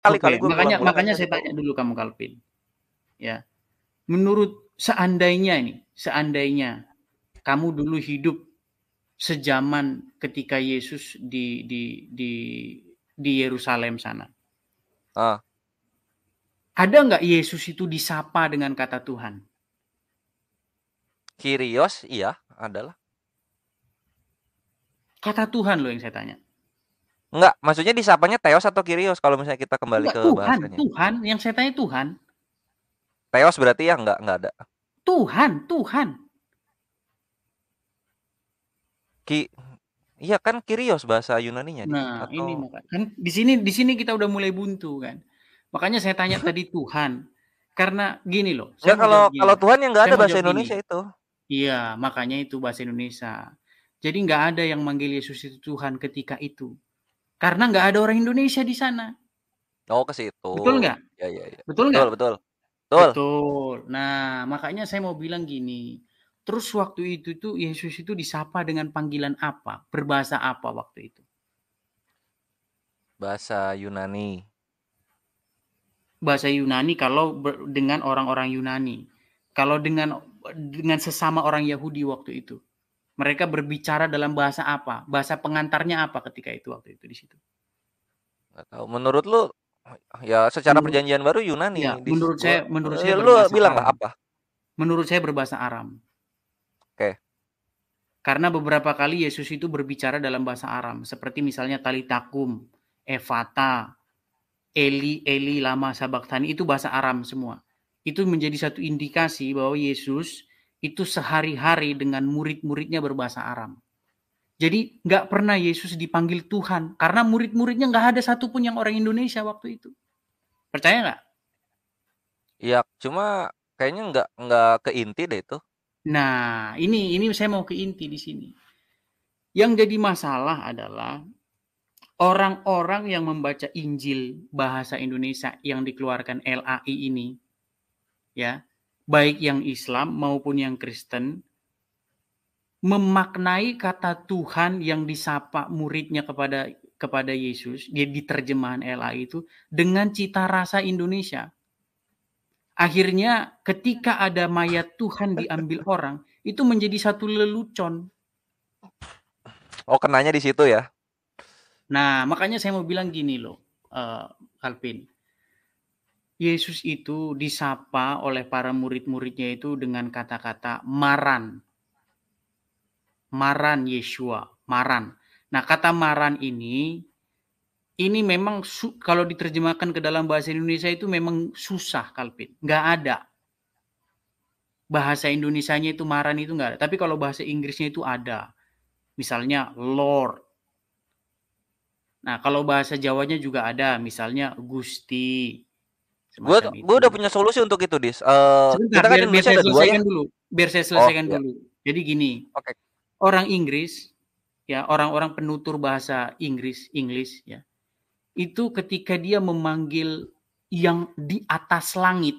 Kali-kali Oke, gue ngulang-ngulang makanya ngasih saya tahu. tanya dulu kamu Calvin, ya. Menurut seandainya kamu dulu hidup sejaman ketika Yesus di Yerusalem sana. Ah, Ada nggak Yesus itu disapa dengan kata Tuhan? Kyrios, iya, adalah. Kata Tuhan loh yang saya tanya. Enggak, maksudnya disapanya Theos atau Kyrios kalau misalnya kita kembali Enggak, ke Tuhan, bahasanya. Tuhan, yang saya tanya Tuhan. Theos berarti ya enggak ada. Tuhan, Tuhan. Ki Iya kan Kyrios bahasa Yunaninya, Dis, Nah, ini atau kan di sini kita udah mulai buntu kan. Makanya saya tanya tadi Tuhan. Karena gini loh, saya enggak, mau kalau jawab kalau gini. Tuhan yang enggak Saya ada mau bahasa jawab Indonesia gini. itu. Iya, makanya itu bahasa Indonesia. Jadi nggak ada yang manggil Yesus itu Tuhan ketika itu. Karena nggak ada orang Indonesia di sana. Oh, ke situ. Betul nggak? Ya ya ya. Betul Betul nggak? betul. Betul. Betul. Nah, makanya saya mau bilang gini. Terus waktu itu tuh Yesus itu disapa dengan panggilan apa? Berbahasa apa waktu itu? Bahasa Yunani. Bahasa Yunani kalau dengan orang-orang Yunani. Kalau dengan sesama orang Yahudi waktu itu. Mereka berbicara dalam bahasa apa? Bahasa pengantarnya apa ketika itu waktu itu di situ? Enggak tahu. Menurut lu ya secara Menurut perjanjian baru ya, Yunani, Dis. menurut saya Lu berbahasa bilang Aram. apa? Menurut saya berbahasa Aram. Oke. Karena beberapa kali Yesus itu berbicara dalam bahasa Aram, seperti misalnya Talitakum, Efata, Eli, Eli, lama sabachthani, itu bahasa Aram semua. Itu menjadi satu indikasi bahwa Yesus itu sehari-hari dengan murid-muridnya berbahasa Aram. Jadi nggak pernah Yesus dipanggil Tuhan, karena murid-muridnya nggak ada satupun yang orang Indonesia waktu itu. Percaya nggak? Iya, cuma kayaknya enggak ke inti deh itu. Nah, ini saya mau ke inti di sini. Yang jadi masalah adalah orang-orang yang membaca Injil bahasa Indonesia yang dikeluarkan LAI ini, ya, baik yang Islam maupun yang Kristen, memaknai kata Tuhan yang disapa muridnya kepada Yesus, dia di terjemahan LAI itu dengan cita rasa Indonesia. Akhirnya ketika ada mayat Tuhan diambil orang, itu menjadi satu lelucon. Oh, kenanya di situ ya. Nah, makanya saya mau bilang gini loh, Calvin. Yesus itu disapa oleh para murid-muridnya itu dengan kata-kata maran. Maran Yeshua, maran. Nah, kata maran ini memang kalau diterjemahkan ke dalam bahasa Indonesia itu memang susah, Calvin. Nggak ada. Bahasa Indonesianya itu maran itu nggak ada. Tapi kalau bahasa Inggrisnya itu ada. Misalnya Lord. Nah, kalau bahasa Jawanya juga ada. Misalnya Gusti. Gue Semacam gue udah itu. punya solusi untuk itu, Dis. Sebentar, Kita kan biar Indonesia saya ada dua ya. selesaikan dulu. Biar saya Oh, selesaikan ya. dulu. Jadi gini, Oke. orang Inggris, ya orang-orang penutur bahasa Inggris ya, itu ketika dia memanggil yang di atas langit,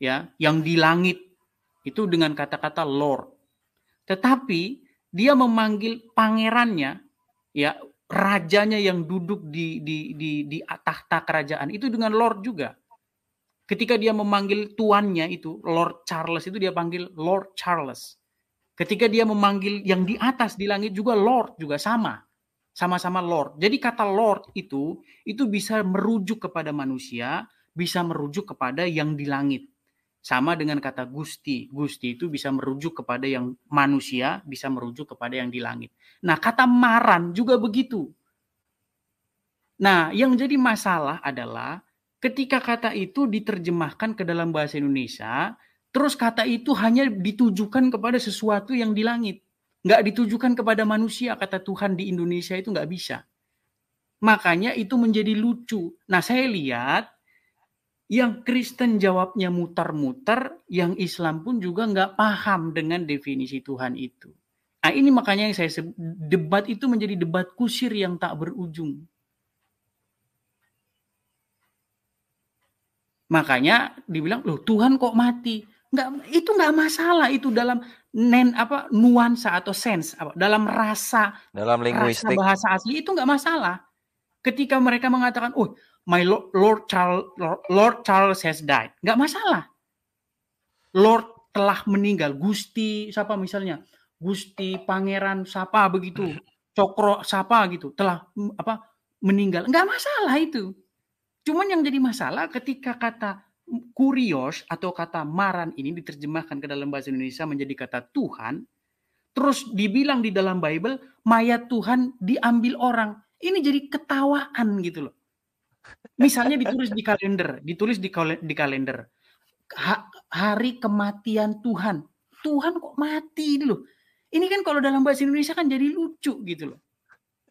ya, yang di langit itu dengan kata-kata Lord. Tetapi dia memanggil pangerannya, ya, rajanya yang duduk di tahta kerajaan itu dengan Lord juga. Ketika dia memanggil tuannya itu Lord Charles itu dia panggil Lord Charles. Ketika dia memanggil yang di atas di langit juga Lord juga sama. Sama-sama Lord. Jadi kata Lord itu bisa merujuk kepada manusia, bisa merujuk kepada yang di langit. Sama dengan kata Gusti. Gusti itu bisa merujuk kepada yang manusia, bisa merujuk kepada yang di langit. Nah, kata maran juga begitu. Nah, yang jadi masalah adalah ketika kata itu diterjemahkan ke dalam bahasa Indonesia, terus kata itu hanya ditujukan kepada sesuatu yang di langit. Nggak ditujukan kepada manusia, kata Tuhan di Indonesia itu nggak bisa. Makanya itu menjadi lucu. Nah, saya lihat yang Kristen jawabnya muter-muter, yang Islam pun juga nggak paham dengan definisi Tuhan itu. Nah, ini makanya yang saya sebut, debat itu menjadi debat kusir yang tak berujung. Makanya dibilang, loh Tuhan kok mati? Itu nggak masalah, itu dalam nuansa atau sense, dalam rasa Dalam linguistik. bahasa asli itu nggak masalah. Ketika mereka mengatakan, oh Lord Charles has died. Nggak masalah. Lord telah meninggal. Gusti siapa misalnya? Gusti Pangeran siapa begitu? Cokro siapa gitu telah meninggal. Nggak masalah itu. Cuman yang jadi masalah ketika kata kurios atau kata maran ini diterjemahkan ke dalam bahasa Indonesia menjadi kata Tuhan, terus dibilang di dalam Bible mayat Tuhan diambil orang. Ini jadi ketawaan gitu loh. Misalnya ditulis di kalender, hari kematian Tuhan. Tuhan kok mati loh. Ini kan kalau dalam bahasa Indonesia kan jadi lucu gitu loh.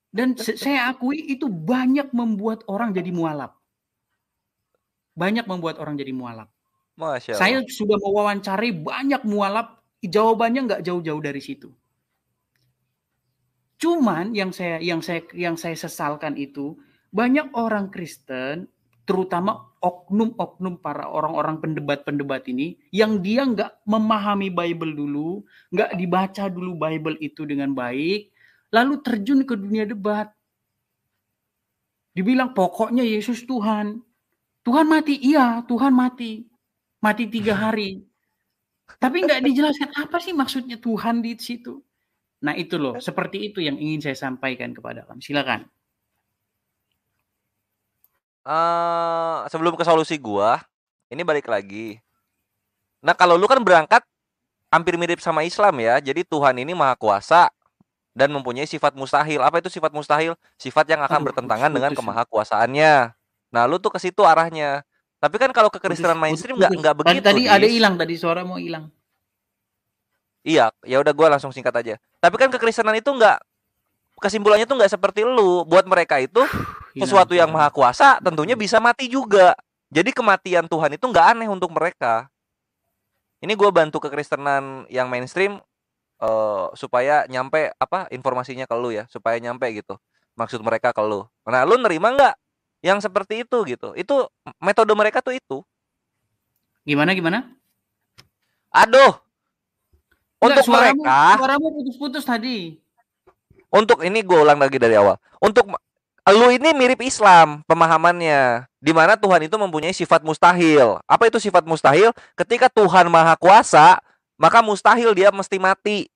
Dan saya akui itu banyak membuat orang jadi mualaf. Banyak membuat orang jadi mualaf. Masya Saya Allah. sudah mewawancari banyak mualaf, jawabannya nggak jauh-jauh dari situ. Cuman yang saya sesalkan itu banyak orang Kristen, terutama oknum-oknum para orang-orang pendebat-pendebat ini, yang dia nggak memahami Bible dulu, nggak dibaca dulu Bible itu dengan baik, lalu terjun ke dunia debat. Dibilang pokoknya Yesus Tuhan. Tuhan mati, iya Tuhan mati. Mati 3 hari. Tapi nggak dijelaskan apa sih maksudnya Tuhan di situ. Nah itu loh, seperti itu yang ingin saya sampaikan kepada kamu. Silakan. Sebelum ke solusi gua, ini balik lagi. Nah, kalau lu kan berangkat hampir mirip sama Islam ya. Jadi Tuhan ini maha kuasa dan mempunyai sifat mustahil. Apa itu sifat mustahil? Sifat yang akan Aduh, bertentangan dengan putus-putus. kemahakuasaannya. Nah, lu tuh ke situ arahnya. Tapi kan kalau ke Putus, Kristenan putus, mainstream putus. nggak Tadi begitu, tadi ada Dis. hilang, tadi suara mau hilang. Iya, ya udah gua langsung singkat aja. Tapi kan kekristenan itu nggak, kesimpulannya tuh nggak seperti lu. Buat mereka itu Hilang sesuatu yang suaranya. maha kuasa tentunya bisa mati juga. Jadi kematian Tuhan itu nggak aneh untuk mereka. Ini gue bantu kekristenan yang mainstream supaya nyampe informasinya ke lu ya, supaya nyampe gitu maksud mereka ke lu. Nah, lu nerima nggak yang seperti itu gitu? Itu metode mereka tuh itu. Gimana gimana? Aduh, Enggak, untuk mereka, suaramu putus-putus tadi. untuk ini gue ulang lagi dari awal. Untuk lu ini mirip Islam pemahamannya, di mana Tuhan itu mempunyai sifat mustahil. Apa itu sifat mustahil? Ketika Tuhan Maha Kuasa, maka mustahil dia mesti mati.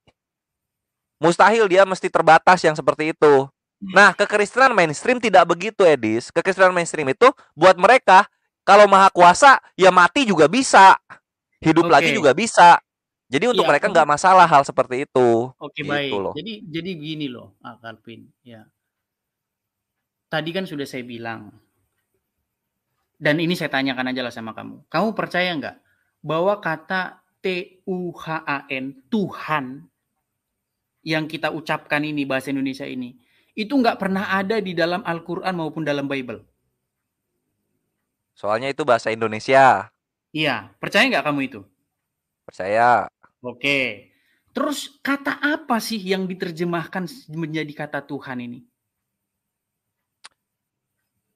Mustahil dia mesti terbatas yang seperti itu. Nah, kekristenan mainstream tidak begitu, Edis. Kekristenan mainstream itu buat mereka, kalau maha kuasa, ya mati juga bisa. Hidup lagi Oke. juga bisa. Jadi untuk Iya, mereka tapi nggak masalah hal seperti itu. oke Gitu baik. loh. Jadi gini loh, Kalvin, ya. Tadi kan sudah saya bilang, dan ini saya tanyakan aja lah sama kamu. Kamu percaya nggak bahwa kata Tuhan, Tuhan, yang kita ucapkan ini bahasa Indonesia ini, itu nggak pernah ada di dalam Al-Quran maupun dalam Bible. Soalnya itu bahasa Indonesia. Iya, percaya nggak kamu itu? Percaya. Oke. Terus kata apa sih yang diterjemahkan menjadi kata Tuhan ini?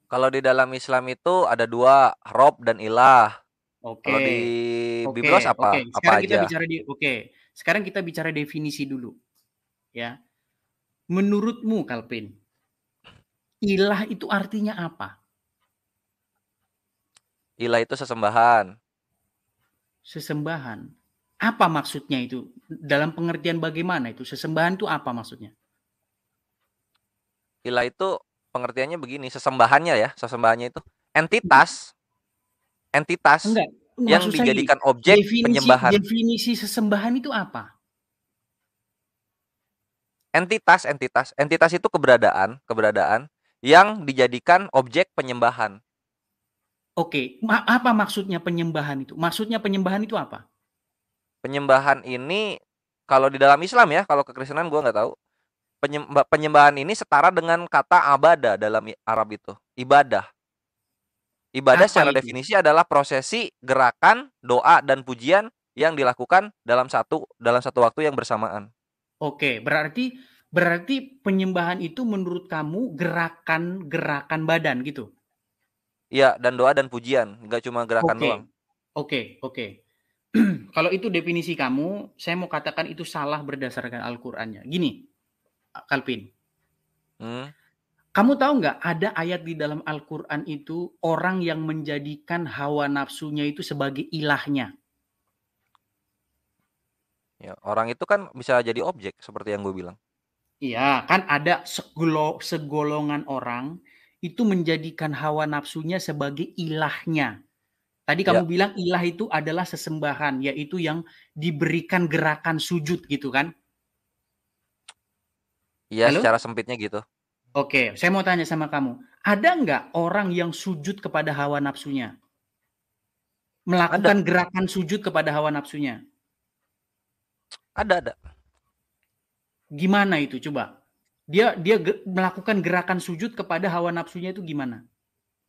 Kalau di dalam Islam itu ada dua, Rob dan Ilah. Kalau di Oke. Biblos Oke, oke. apa? Apa aja? Sekarang kita bicara definisi dulu, ya. Menurutmu, Kalvin, ilah itu artinya apa? Ilah itu sesembahan. Sesembahan. Apa maksudnya itu? Dalam pengertian bagaimana itu? Sesembahan itu apa maksudnya? Ilah itu pengertiannya begini, sesembahannya ya, sesembahannya itu entitas, entitas Enggak, yang maksud saya gini, dijadikan objek penyembahan. definisi sesembahan itu apa? Entitas, entitas, entitas itu keberadaan, keberadaan yang dijadikan objek penyembahan. Oke, apa maksudnya penyembahan itu? Maksudnya penyembahan itu apa? Penyembahan ini kalau di dalam Islam ya, kalau kekristenan gue nggak tahu. Penyembahan ini setara dengan kata abada dalam Arab itu, ibadah. Ibadah Apa secara itu? definisi adalah prosesi, gerakan, doa dan pujian yang dilakukan dalam satu waktu yang bersamaan. Oke, berarti penyembahan itu menurut kamu gerakan-gerakan badan gitu? Iya, dan doa dan pujian, nggak cuma gerakan Oke, doang. oke. Kalau itu definisi kamu, saya mau katakan itu salah berdasarkan Al-Qur'annya. Gini, Kalvin, Hmm? Kamu tahu nggak ada ayat di dalam Al-Quran itu orang yang menjadikan hawa nafsunya itu sebagai ilahnya. Ya, orang itu kan bisa jadi objek seperti yang gue bilang. Iya, kan ada segolongan orang itu menjadikan hawa nafsunya sebagai ilahnya. Tadi Ya, kamu bilang ilah itu adalah sesembahan, yaitu yang diberikan gerakan sujud gitu kan? iya Halo? secara sempitnya gitu. Oke, saya mau tanya sama kamu. Ada nggak orang yang sujud kepada hawa nafsunya? Ada, Melakukan gerakan sujud kepada hawa nafsunya? ada. Gimana itu coba? Dia melakukan gerakan sujud kepada hawa nafsunya itu gimana?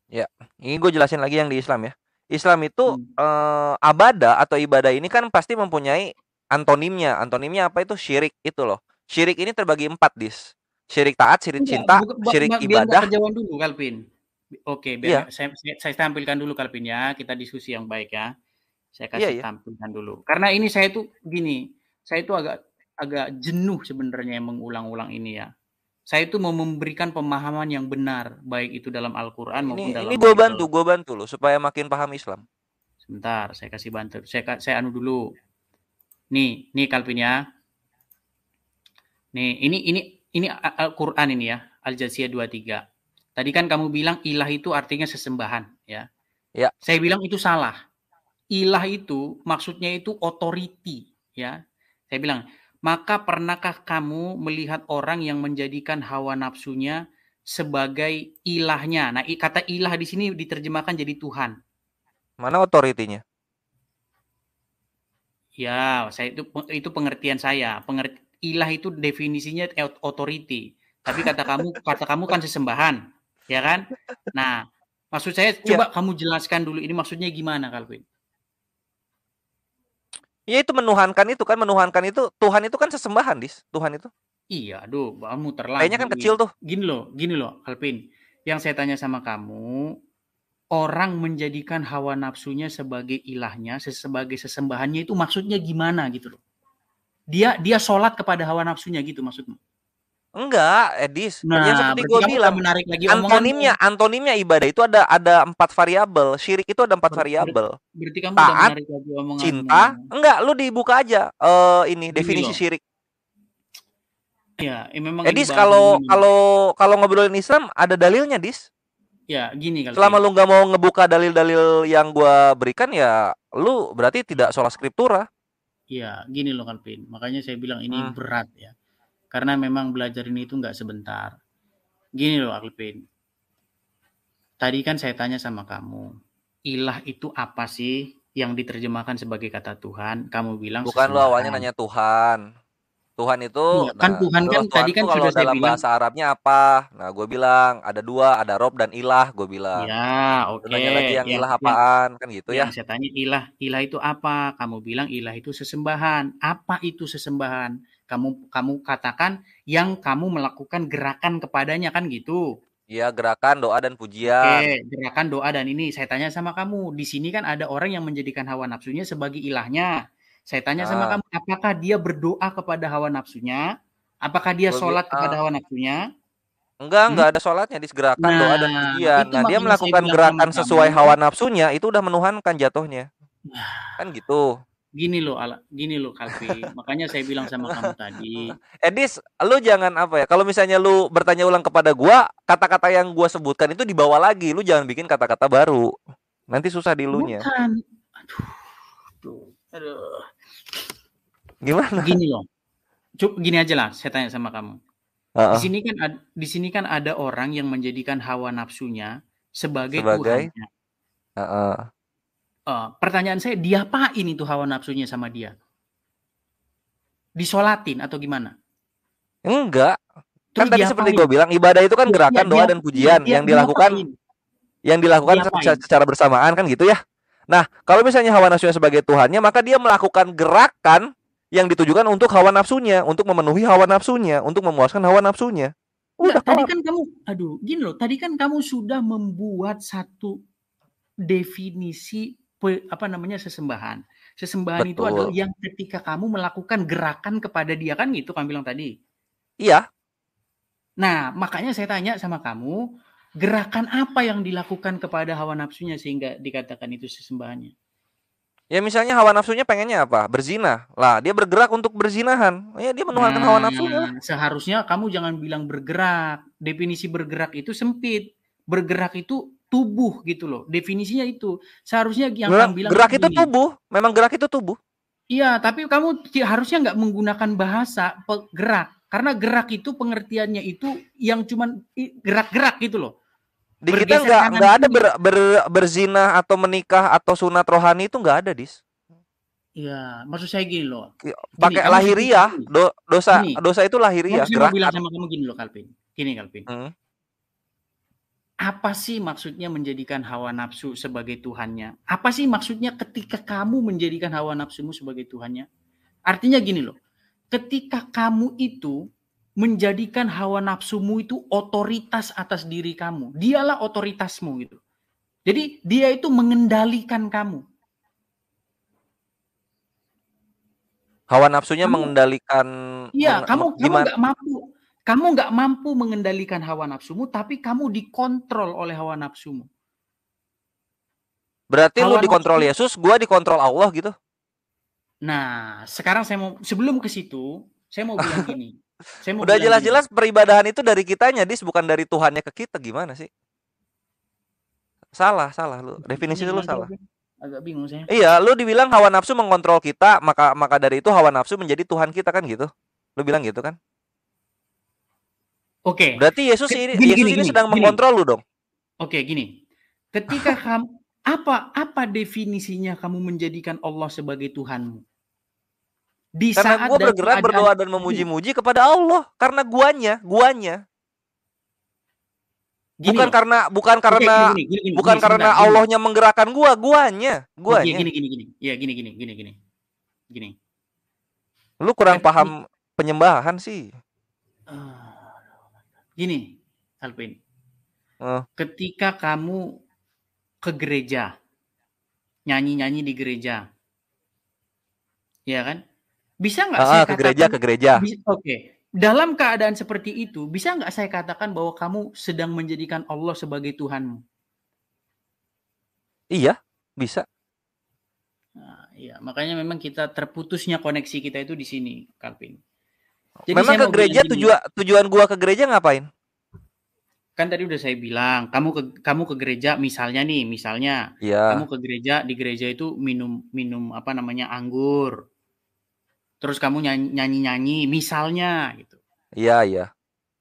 Ya, ini gue jelasin lagi yang di Islam ya. Islam itu Hmm. abadah atau ibadah ini kan pasti mempunyai antonimnya. Antonimnya apa itu? Syirik itu loh. Syirik ini terbagi 4, Dis. Syirik taat, syirik Enggak, cinta, syirik biar nggak ibadah. kejauhan dulu, Kalvin. Oke, Iya, biar saya tampilkan dulu, Kalvin ya. Kita diskusi yang baik ya. Saya iya, kasih iya. tampilkan dulu. Karena ini saya tuh gini, saya tuh agak agak jenuh sebenarnya mengulang-ulang ini ya. Saya itu mau memberikan pemahaman yang benar, baik itu dalam Al-Quran maupun Ini dalam Bible. gue bantu lo supaya makin paham Islam. Sebentar, saya kasih bantu. Saya anu dulu. Nih Kalvin ya. Nih, ini Al-Quran ini ya, Al-Jathiyah 23. Tadi kan kamu bilang ilah itu artinya sesembahan ya. Ya, Saya bilang itu salah. Ilah itu maksudnya itu authority ya. Saya bilang, maka pernahkah kamu melihat orang yang menjadikan hawa nafsunya sebagai ilahnya? Nah, kata ilah di sini diterjemahkan jadi Tuhan. mana otoritinya? Ya, saya itu pengertian saya. Ilah itu definisinya authority. Tapi kata kamu kan sesembahan, ya kan? Nah, maksud saya Iya, coba kamu jelaskan dulu ini maksudnya gimana, Calvin? iya itu menuhankan itu kan, menuhankan itu Tuhan itu kan sesembahan, Dis. Tuhan itu. Iya, aduh, kamu Kayaknya terlalu kan ini. kecil tuh. Gini loh, Calvin. Yang saya tanya sama kamu, orang menjadikan hawa nafsunya sebagai ilahnya, sebagai sesembahannya itu maksudnya gimana gitu loh? Dia sholat kepada hawa nafsunya gitu maksudmu? Enggak, Edis. Yang Nah, seperti berarti gue kamu udah bilang, menarik lagi omonganmu. antonimnya ibadah itu ada 4 variabel. Syirik itu ada 4 variabel. Berarti kamu udah Taat, menarik lagi omonganmu. cinta, enggak, lu dibuka aja ini Gini definisi loh. syirik. Ya, memang ini Edis, bahasan kalau ini. kalau kalau ngobrolin Islam ada dalilnya, Dis. Ya, gini Selama Kalvin. lu nggak mau ngebuka dalil-dalil yang gua berikan ya lu berarti tidak sholat skriptura. Ya, gini loh Kalvin. Makanya saya bilang ini Hmm. berat ya. Karena memang belajar ini itu nggak sebentar. Gini loh Kalvin. Tadi kan saya tanya sama kamu. Ilah itu apa sih yang diterjemahkan sebagai kata Tuhan? Kamu bilang Bukan lu awalnya sesembahan. nanya Tuhan. Tuhan itu, Iya, kan nah, Tuhan kan menurut Tuhan tadi tuh kan kalau sudah saya dalam bilang. bahasa Arabnya apa? Nah, gue bilang ada 2, ada Rob dan Ilah, gue bilang. Ya, Lu oke. nanya lagi yang Yang Ilah yang apaan, kan gitu yang ya? saya tanya ilah itu apa? Kamu bilang ilah itu sesembahan. Apa itu sesembahan? Kamu katakan yang kamu melakukan gerakan kepadanya kan gitu. Iya, gerakan, doa dan pujian. Oke, gerakan doa dan ini saya tanya sama kamu. Di sini kan ada orang yang menjadikan hawa nafsunya sebagai ilahnya. Saya tanya sama Nah, kamu, apakah dia berdoa kepada hawa nafsunya? Apakah dia gue sholat kepada hawa nafsunya? enggak Hmm? ada sholatnya di gerakan, doa dan Nah, pujian. itu Nah, dia makanya saya melakukan bilang sama gerakan kamu. sesuai hawa nafsunya, itu udah menuhankan jatuhnya. Kan gitu. Gini loh Kalvin. Makanya saya bilang sama kamu tadi. Edis, lu jangan apa ya? Kalau misalnya lu bertanya ulang kepada gua, kata-kata yang gua sebutkan itu dibawa lagi. Lu jangan bikin kata-kata baru. Nanti susah di lunya. Bukan. Aduh, tuh. Aduh. Gimana? Gini loh. Gini aja lah, saya tanya sama kamu. Heeh. Di sini kan ada orang yang menjadikan hawa nafsunya sebagai Sebagai Tuhannya. heeh. Pertanyaan saya, diapain itu hawa nafsunya sama dia? Disolatin atau gimana? Enggak. Kan Terus tadi seperti diapain? gua bilang, ibadah itu kan Iya, iya, gerakan dia, doa dan iya, pujian dia diapain? yang dilakukan Diapain? secara bersamaan kan gitu ya. Nah, kalau misalnya hawa nafsunya sebagai Tuhannya, maka dia melakukan gerakan yang ditujukan untuk hawa nafsunya, untuk memenuhi hawa nafsunya, untuk memuaskan hawa nafsunya. Enggak, Udah tadi kelar. kan kamu, aduh, gini loh, tadi kan kamu sudah membuat satu definisi apa namanya sesembahan. Sesembahan itu adalah Betul. yang ketika kamu melakukan gerakan kepada dia kan gitu kamu bilang tadi. Iya, Nah, makanya saya tanya sama kamu, gerakan apa yang dilakukan kepada hawa nafsunya sehingga dikatakan itu sesembahannya? Ya misalnya hawa nafsunya pengennya apa? Berzina. Lah, dia bergerak untuk berzinahan. Ya dia menuhankan hawa nafsunya lah. Seharusnya kamu jangan bilang bergerak. Definisi bergerak itu sempit. Bergerak itu tubuh gitu loh. Definisinya itu. Seharusnya yang kamu bilang Gerak itu begini. tubuh. Memang gerak itu tubuh. Iya, tapi kamu harusnya nggak menggunakan bahasa gerak. Karena gerak itu pengertiannya itu yang cuman gerak-gerak gitu loh. Di kita Bergeser kanan nggak ada kiri. berzina atau menikah atau sunat rohani itu nggak ada, Dis. Iya, maksud saya gini loh. Gini, Pakai kamu lahiriah, gini. dosa Gini, dosa itu lahiriah, saya mau bilang gerakan. sama kamu gini loh, Calvin. Gini, Calvin. Hmm. Apa sih maksudnya menjadikan hawa nafsu sebagai Tuhannya? Apa sih maksudnya ketika kamu menjadikan hawa nafsumu sebagai Tuhannya? Artinya gini loh, ketika kamu itu menjadikan hawa nafsumu itu otoritas atas diri kamu, dialah otoritasmu gitu. Jadi dia itu mengendalikan kamu. Hawa nafsunya Kamu, mengendalikan iya, kamu gimana? nggak mampu, kamu nggak mampu mengendalikan hawa nafsumu, tapi kamu dikontrol oleh hawa nafsumu. Berarti lu Hawa dikontrol nafsu. Yesus, gua dikontrol Allah gitu. Nah, sekarang saya mau sebelum ke situ, saya mau bilang gini. Saya mau Udah bilang gini. jelas-jelas peribadahan itu dari kitanya, Dis, bukan dari Tuhannya ke kita. Gimana sih? Salah, salah lu. Definisi Ini lu gimana sih, salah. Alvin? Agak bingung saya. Iya, lu dibilang hawa nafsu mengontrol kita, maka dari itu hawa nafsu menjadi Tuhan kita kan gitu. Lu bilang gitu kan? Oke, Berarti Yesus ini gini Yesus gini ini gini sedang gini. mengontrol lu dong. Oke, gini. Ketika kamu apa definisinya kamu menjadikan Allah sebagai Tuhanmu? Di Karena saat gua dan bergerak, keadaan berdoa dan gini, memuji-muji kepada Allah. Karena guanya. gini Bukan loh. karena bukan Oke, karena bukan sebentar, karena gini. Allahnya menggerakkan guanya. Oke, Guanya. gini. Ya, gini. Gini. Lu kurang Ketika, paham penyembahan sih. gini, Alvin. Eh, Ketika kamu ke gereja, nyanyi-nyanyi di gereja, ya kan? Bisa nggak saya ke gereja, katakan, ke gereja. oke, dalam keadaan seperti itu, bisa nggak saya katakan bahwa kamu sedang menjadikan Allah sebagai Tuhanmu? Iya, bisa. Nah, ya, makanya memang kita terputusnya koneksi kita itu di sini, Calvin. Jadi Memang saya ke mau bilang gereja gini, tujuan gua ke gereja ngapain? kan tadi udah saya bilang, kamu ke gereja misalnya kamu Iya, ke gereja, di gereja itu minum minum apa namanya anggur, terus kamu nyanyi-nyanyi misalnya gitu. iya.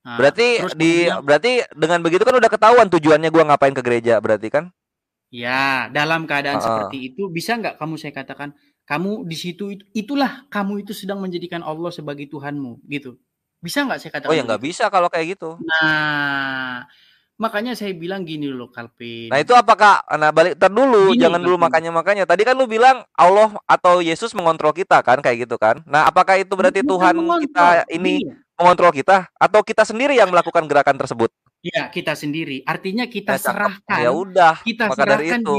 Nah, terus kamu bilang, Berarti dengan begitu kan udah ketahuan tujuannya gua ngapain ke gereja berarti kan? ya, dalam keadaan Heeh. seperti itu bisa nggak kamu saya katakan kamu di situ itulah kamu itu sedang menjadikan Allah sebagai Tuhanmu gitu. Bisa nggak saya Oh katakan ya nggak begitu? bisa kalau kayak gitu. Nah, makanya saya bilang gini loh, Nah Calvin. itu apakah, nah balik dulu, Gini, jangan dulu Calvin. makanya. Tadi kan lu bilang Allah atau Yesus mengontrol kita kan kayak gitu kan. Nah apakah itu berarti Bukan Tuhan mengontrol. kita ini Gini, mengontrol kita atau kita sendiri yang melakukan gerakan tersebut? ya kita sendiri. Artinya Cakep. Ya udah, maka dari itu.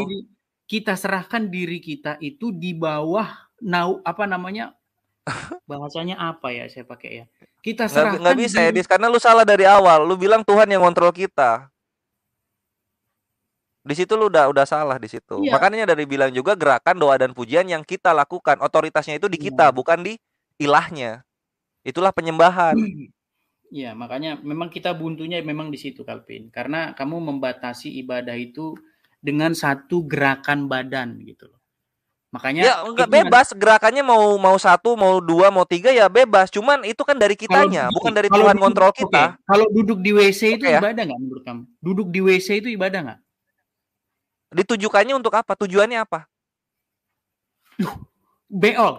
kita serahkan diri kita itu di bawah apa namanya? Bahasanya apa ya saya pakai ya? Kita Nggak serahkan bisa ya, diri. Dis, karena lu salah dari awal. Lu bilang Tuhan yang ngontrol kita. Di situ lu udah salah di situ. Iya. Makanya dari bilang juga gerakan doa dan pujian yang kita lakukan, otoritasnya itu di kita, Iya. bukan di ilahnya. Itulah penyembahan. Iya, makanya memang kita buntunya memang di situ, Calvin. Karena kamu membatasi ibadah itu dengan satu gerakan badan gitu loh. Ya Makanya enggak itu nanti bebas, gerakannya mau mau satu, mau dua, mau tiga ya bebas. Cuman itu kan dari kalau kitanya, bukan gini, dari kalau Tuhan duduk, ngontrol oke, kita. kalau duduk di WC itu Oke ya. ibadah nggak menurut kamu? Duduk di WC itu ibadah nggak? Ditujukannya untuk apa? Tujuannya apa? Beol,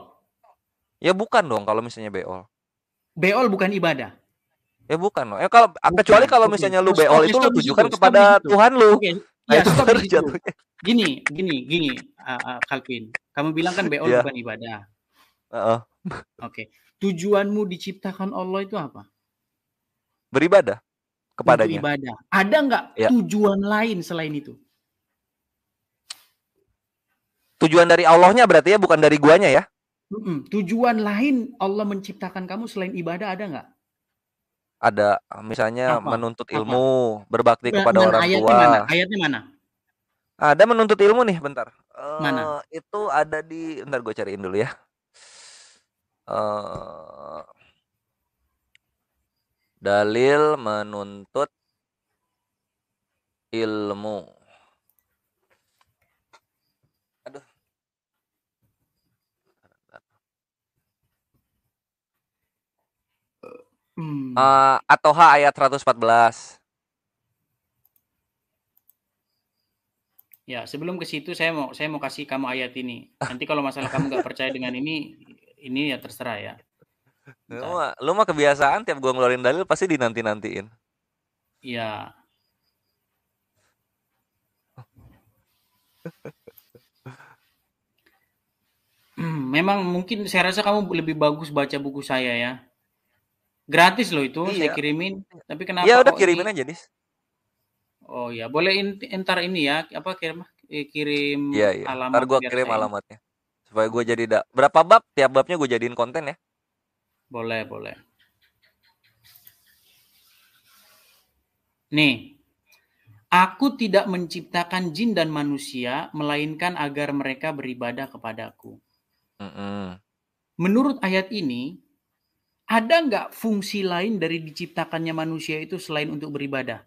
Ya bukan dong kalau misalnya beol. beol bukan ibadah. Ya bukan dong. Kalau kecuali Bukan. kalau Oke, misalnya lu beol oke, itu lu stop di situ, tujukan stop di kepada situ. Tuhan lu. Oke, Nah ya itu stop di baru situ. jatuhnya. Gini, Calvin. Kamu bilang kan beol Ya, bukan ibadah. heeh. Oke. Tujuanmu diciptakan Allah itu apa? Beribadah Untuk kepadanya. ibadah. Ada nggak Ya. tujuan lain selain itu? Tujuan dari Allahnya berarti ya, bukan dari guanya ya. Tujuan lain Allah menciptakan kamu selain ibadah ada nggak? Ada misalnya Apa? menuntut Apa? ilmu, berbakti kepada Mana orang ayatnya mana? tua. Ayatnya mana? Ada menuntut ilmu nih, bentar. Mana? Itu ada di, bentar gue cariin dulu ya. Eh, dalil menuntut ilmu. Aduh. Atau ayat 114. Ya, sebelum ke situ saya mau kasih kamu ayat ini. Nanti kalau masalah kamu nggak percaya dengan ini ya terserah ya. Bentar. Lu mah kebiasaan tiap gua ngeluarin dalil pasti dinanti-nantiin. Ya, memang mungkin saya rasa kamu lebih bagus baca buku saya ya. Gratis loh itu, saya Iya. kirimin. Tapi Ya kenapa udah kok ini? kirimin aja, Dis. Oh ya, boleh entar ini ya, apa kirim Iya, iya. Ntar alamat gua biar kirim saya ini. alamatnya. Supaya gua jadi berapa bab? Tiap babnya gue jadiin konten ya. Boleh, boleh. Nih, aku tidak menciptakan jin dan manusia, melainkan agar mereka beribadah kepadaku. Mm-mm. Menurut ayat ini, ada nggak fungsi lain dari diciptakannya manusia itu selain untuk beribadah?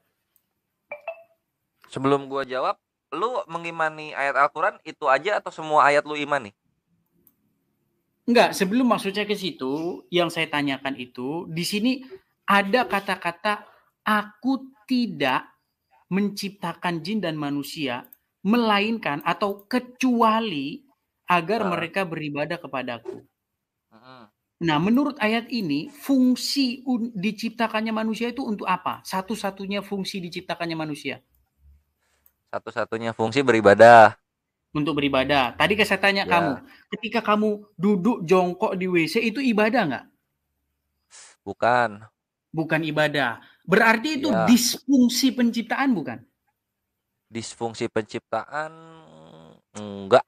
Sebelum gua jawab, lu mengimani ayat Al-Quran itu aja atau semua ayat lu imani? Enggak, sebelum maksudnya ke situ, yang saya tanyakan itu, di sini ada kata-kata aku tidak menciptakan jin dan manusia, melainkan atau kecuali agar Heeh. mereka beribadah kepadaku. Mm-mm. Nah, menurut ayat ini, fungsi diciptakannya manusia itu untuk apa? Satu-satunya fungsi diciptakannya manusia. Satu-satunya fungsi beribadah. Untuk beribadah. Tadi saya tanya kamu, Ya, ketika kamu duduk jongkok di WC itu ibadah nggak? bukan. Bukan ibadah. Berarti itu Ya, disfungsi penciptaan bukan? disfungsi penciptaan enggak.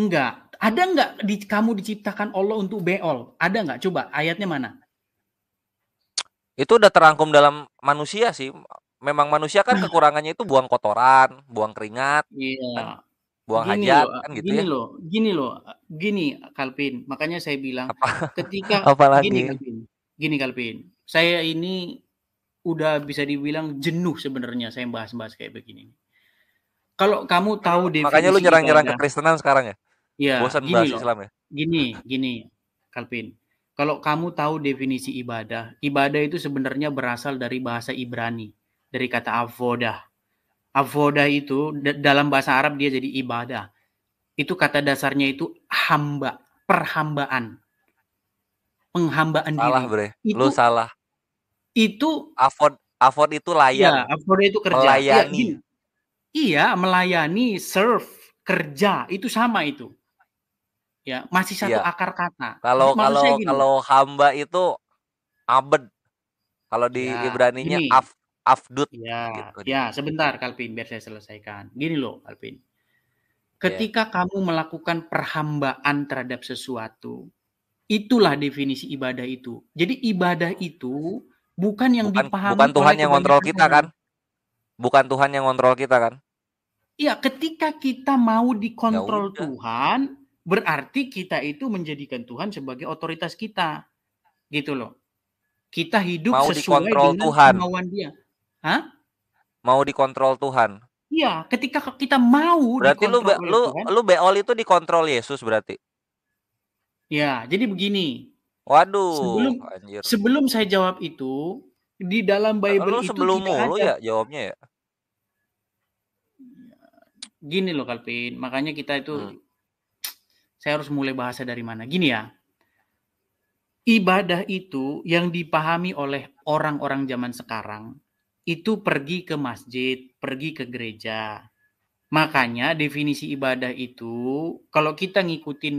Enggak. Ada nggak kamu diciptakan Allah untuk beol? Ada nggak? Coba ayatnya mana? Itu udah terangkum dalam manusia sih. Memang manusia kan kekurangannya itu buang kotoran, buang keringat, kan? Iya. Buang Gini hajat, loh, kan gitu gini ya. loh, gini loh, gini Kalvin. Makanya saya bilang Apa ketika gini apalagi? Kalvin, gini Kalvin. Saya ini udah bisa dibilang jenuh sebenarnya saya bahas-bahas kayak begini. Kalau kamu tahu Makanya lu definisi nyerang-nyerang ibadah, kekristenan sekarang ya? ya Bosan gini bahas loh, Islam ya? gini Kalvin. Kalau kamu tahu definisi ibadah, ibadah itu sebenarnya berasal dari bahasa Ibrani, dari kata avodah. Avodah itu dalam bahasa Arab dia jadi ibadah. Itu kata dasarnya itu hamba, perhambaan, penghambaan Salah, diri. Bre. Lu Itu salah. itu Avod itu ya, layan, avodah itu kerja. Iya, melayani. gini. Iya, melayani, serve, kerja, itu sama itu. Ya, masih satu Iya. akar kata. Kalau Maksud kalau saya gini. kalau hamba itu abed. Kalau di Ya, Ibraninya gini. afdut Ya, gitu dia. ya, sebentar Kalvin, biar saya selesaikan. Gini loh, Kalvin. Ya. Ketika kamu melakukan perhambaan terhadap sesuatu, itulah definisi ibadah itu. Jadi ibadah itu bukan yang Bukan bukan dipahami Tuhan oleh yang ngontrol kebanyakan kita orang. kan? Bukan Tuhan yang ngontrol kita kan? Iya, ketika kita mau Ya dikontrol udah. Tuhan, berarti kita itu menjadikan Tuhan sebagai otoritas kita. Gitu loh. Kita hidup Mau sesuai dikontrol dengan Tuhan, kemauan Dia. Hah? mau dikontrol Tuhan. Iya, ketika kita mau Berarti lu dikontrol be- oleh lu Tuhan, lu beol itu dikontrol Yesus berarti. ya, jadi begini. Waduh, Sebelum anjir. sebelum saya jawab itu, di dalam Bible Lu itu sebelum tidak mulu ada. ya jawabnya ya. Gini loh Kalvin, makanya kita itu Hmm. saya harus mulai bahasa dari mana. Gini ya, ibadah itu yang dipahami oleh orang-orang zaman sekarang itu pergi ke masjid, pergi ke gereja. Makanya definisi ibadah itu kalau kita ngikutin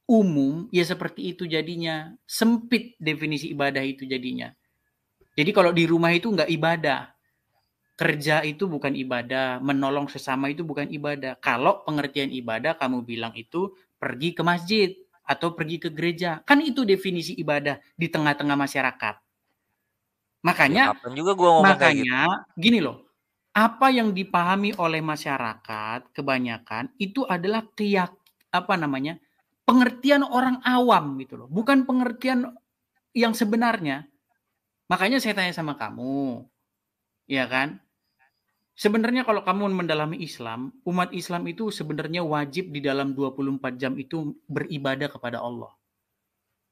umum ya seperti itu jadinya. Sempit definisi ibadah itu jadinya. Jadi kalau di rumah itu nggak ibadah. Kerja itu bukan ibadah, menolong sesama itu bukan ibadah. Kalau pengertian ibadah kamu bilang itu pergi ke masjid atau pergi ke gereja. Kan itu definisi ibadah di tengah-tengah masyarakat. Ya Makanya kapan juga gua ngomong kayak gitu. gini loh, apa yang dipahami oleh masyarakat kebanyakan itu adalah pengertian orang awam gitu loh, bukan pengertian yang sebenarnya. Makanya saya tanya sama kamu, ya kan? Sebenarnya kalau kamu mendalami Islam, umat Islam itu sebenarnya wajib di dalam 24 jam itu beribadah kepada Allah.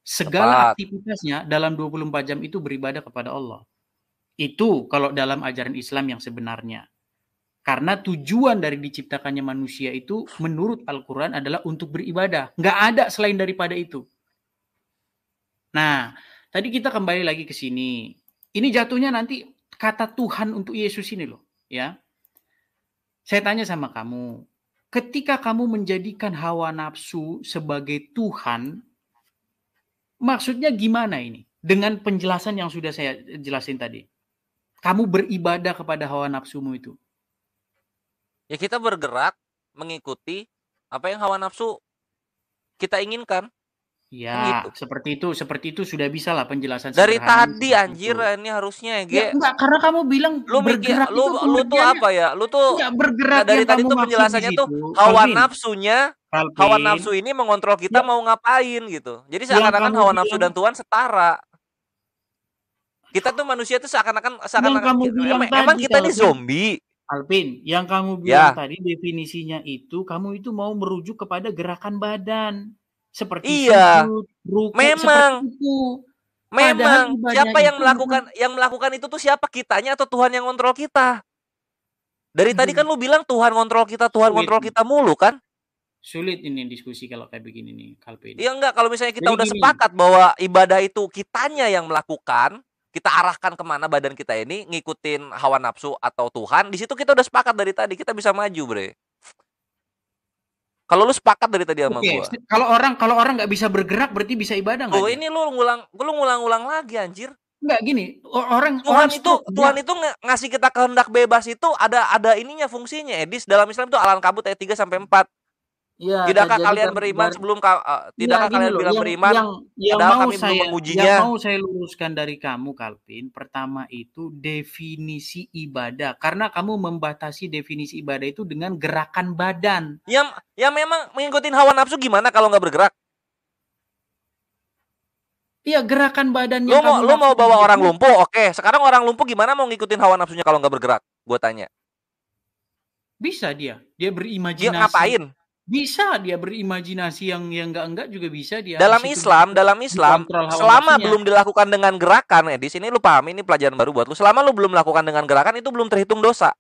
Segala Tepat. aktivitasnya dalam 24 jam itu beribadah kepada Allah. Itu kalau dalam ajaran Islam yang sebenarnya. Karena tujuan dari diciptakannya manusia itu menurut Al-Quran adalah untuk beribadah. Nggak ada selain daripada itu. Nah, tadi kita kembali lagi ke sini. Ini jatuhnya nanti kata Tuhan untuk Yesus ini loh. Ya, saya tanya sama kamu. Ketika kamu menjadikan hawa nafsu sebagai Tuhan, maksudnya gimana ini? Dengan penjelasan yang sudah saya jelasin tadi. Kamu beribadah kepada hawa nafsumu itu. Ya kita bergerak mengikuti apa yang hawa nafsu kita inginkan. Kan Ya, gitu. seperti itu sudah bisa lah penjelasan Dari sederhananya tadi seperti anjir itu. ini harusnya ya, Ya Ge. enggak, karena kamu bilang Lu mikir bergerak itu lu tuh pengertiannya apa ya? Lu tuh enggak bergerak dari yang tadi kamu tuh maksud di penjelasannya tuh situ, hawa Calvin, nafsu ini mengontrol kita ya mau ngapain gitu. Jadi yang seakan-akan kamu hawa nafsu bilang dan Tuhan setara. Kita tuh manusia tuh seakan-akan yang seakan-akan kamu bilang emang tadi, kita ini Calvin, zombie. yang kamu bilang Ya, tadi definisinya itu kamu itu mau merujuk kepada gerakan badan seperti iya. sujud, ruku, seperti Memang, itu. Padahal memang ibadah siapa itu bukan yang melakukan itu tuh siapa? Kitanya atau Tuhan yang kontrol kita? Dari tadi kan aduh, lu bilang Tuhan sulit kontrol nih. kita mulu kan? Sulit ini diskusi kalau kayak begini nih, Calvin. Iya enggak, kalau misalnya kita Jadi udah gini, sepakat bahwa ibadah itu kitanya yang melakukan, kita arahkan kemana badan kita ini, ngikutin hawa nafsu atau Tuhan, di situ kita udah sepakat dari tadi, kita bisa maju, Bre. Kalau lu sepakat dari tadi sama oke, gua. kalau orang nggak bisa bergerak berarti bisa ibadah nggak Tuh, dia? ini lu ngulang-ulang lagi anjir. Nggak gini, orang orang stroke Tuhan gerak. itu ngasih kita kehendak bebas itu ada ininya fungsinya, Edis. Dalam Islam itu Al-Ankabut ayat 3 sampai 4. Ya, Tidakkah jadi kalian beriman nggak tidakkah gini kalian loh, bilang yang beriman yang yang padahal mau kami belum saya yang mengujinya? mau saya luruskan dari kamu, Calvin, pertama itu definisi ibadah. Karena kamu membatasi definisi ibadah itu dengan gerakan badan. Ya memang mengikuti hawa nafsu gimana kalau nggak bergerak? Iya, gerakan badan yang kamu Lu mau maksud bawa orang itu lumpuh, oke. Sekarang orang lumpuh gimana mau ngikutin hawa nafsunya kalau nggak bergerak? Gue tanya. bisa dia Dia berimajinasi. ngapain? Bisa dia berimajinasi yang enggak juga bisa dia di situ Dalam Islam, dikontrol hawa selama nafsunya. belum dilakukan dengan gerakan, di sini lu paham ini pelajaran baru buat lu. Selama lu belum melakukan dengan gerakan itu belum terhitung dosa.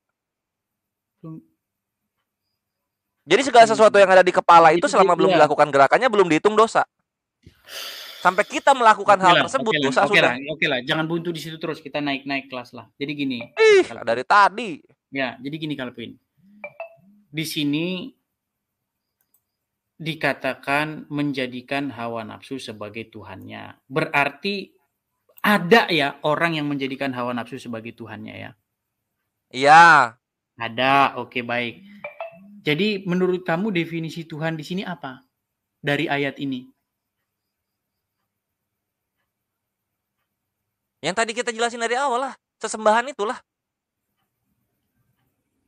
Jadi segala sesuatu yang ada di kepala itu Itu selama belum ya. dilakukan gerakannya belum dihitung dosa. Sampai kita melakukan hal tersebut dosa sudah. Oke lah, jangan buntu di situ terus, kita naik kelas lah. Jadi gini, Dari tadi. Ya, jadi gini Calvin. Di sini dikatakan menjadikan hawa nafsu sebagai Tuhannya. Berarti ada ya orang yang menjadikan hawa nafsu sebagai Tuhannya ya? Iya. Ada, oke baik. Jadi menurut kamu definisi Tuhan di sini apa? Dari ayat ini? Yang tadi kita jelasin dari awal lah. Sesembahan itulah.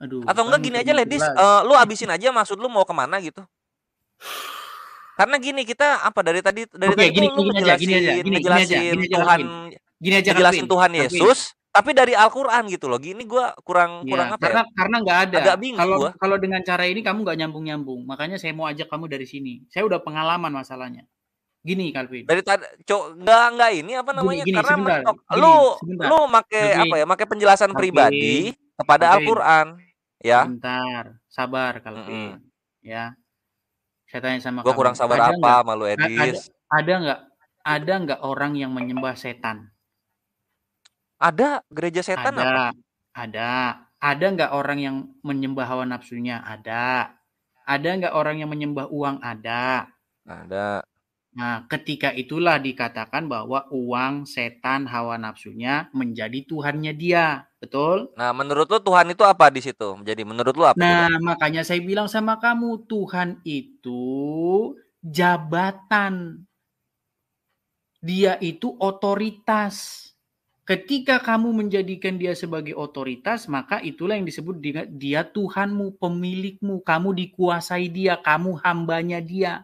Aduh, Atau enggak kamu gini aja, Ledis. Lu abisin aja maksud lu mau kemana gitu. Karena gini kita apa dari tadi gini, tuh lu ngejelasin Tuhan, Gini aja ngejelasin Calvin. Tuhan Yesus, tapi dari Al-Qur'an gitu loh. Gini gua kurang Ya, apa ya? karena nggak ada. Agak bingung gua. Kalau dengan cara ini kamu nggak nyambung-nyambung. Makanya saya mau ajak kamu dari sini. Saya udah pengalaman masalahnya. Gini, Calvin. Dari tadi enggak ini apa namanya? Gini, Karena sebentar. mentok. Sebentar. Lu make apa Calvin, ya? Make penjelasan Calvin, pribadi kepada Calvin. Al-Qur'an, ya. Sebentar, sabar, Calvin. Ya, saya tanya sama Gua kurang kamu. sabar Ada nggak? apa sama lu, Edis? Ada nggak orang yang menyembah setan? Ada gereja setan apa? Ada. Ada nggak orang yang menyembah hawa nafsunya? Ada. Ada nggak orang yang menyembah uang? Ada. Ada. Nah, ketika itulah dikatakan bahwa uang, setan, hawa nafsunya menjadi Tuhannya dia. Betul? Nah, menurut lu Tuhan itu apa di situ? Jadi menurut lu apa coba? Nah, makanya saya bilang sama kamu, Tuhan itu jabatan. Dia itu otoritas. Ketika kamu menjadikan dia sebagai otoritas, maka itulah yang disebut dia Tuhanmu, pemilikmu, kamu dikuasai dia, kamu hambanya dia.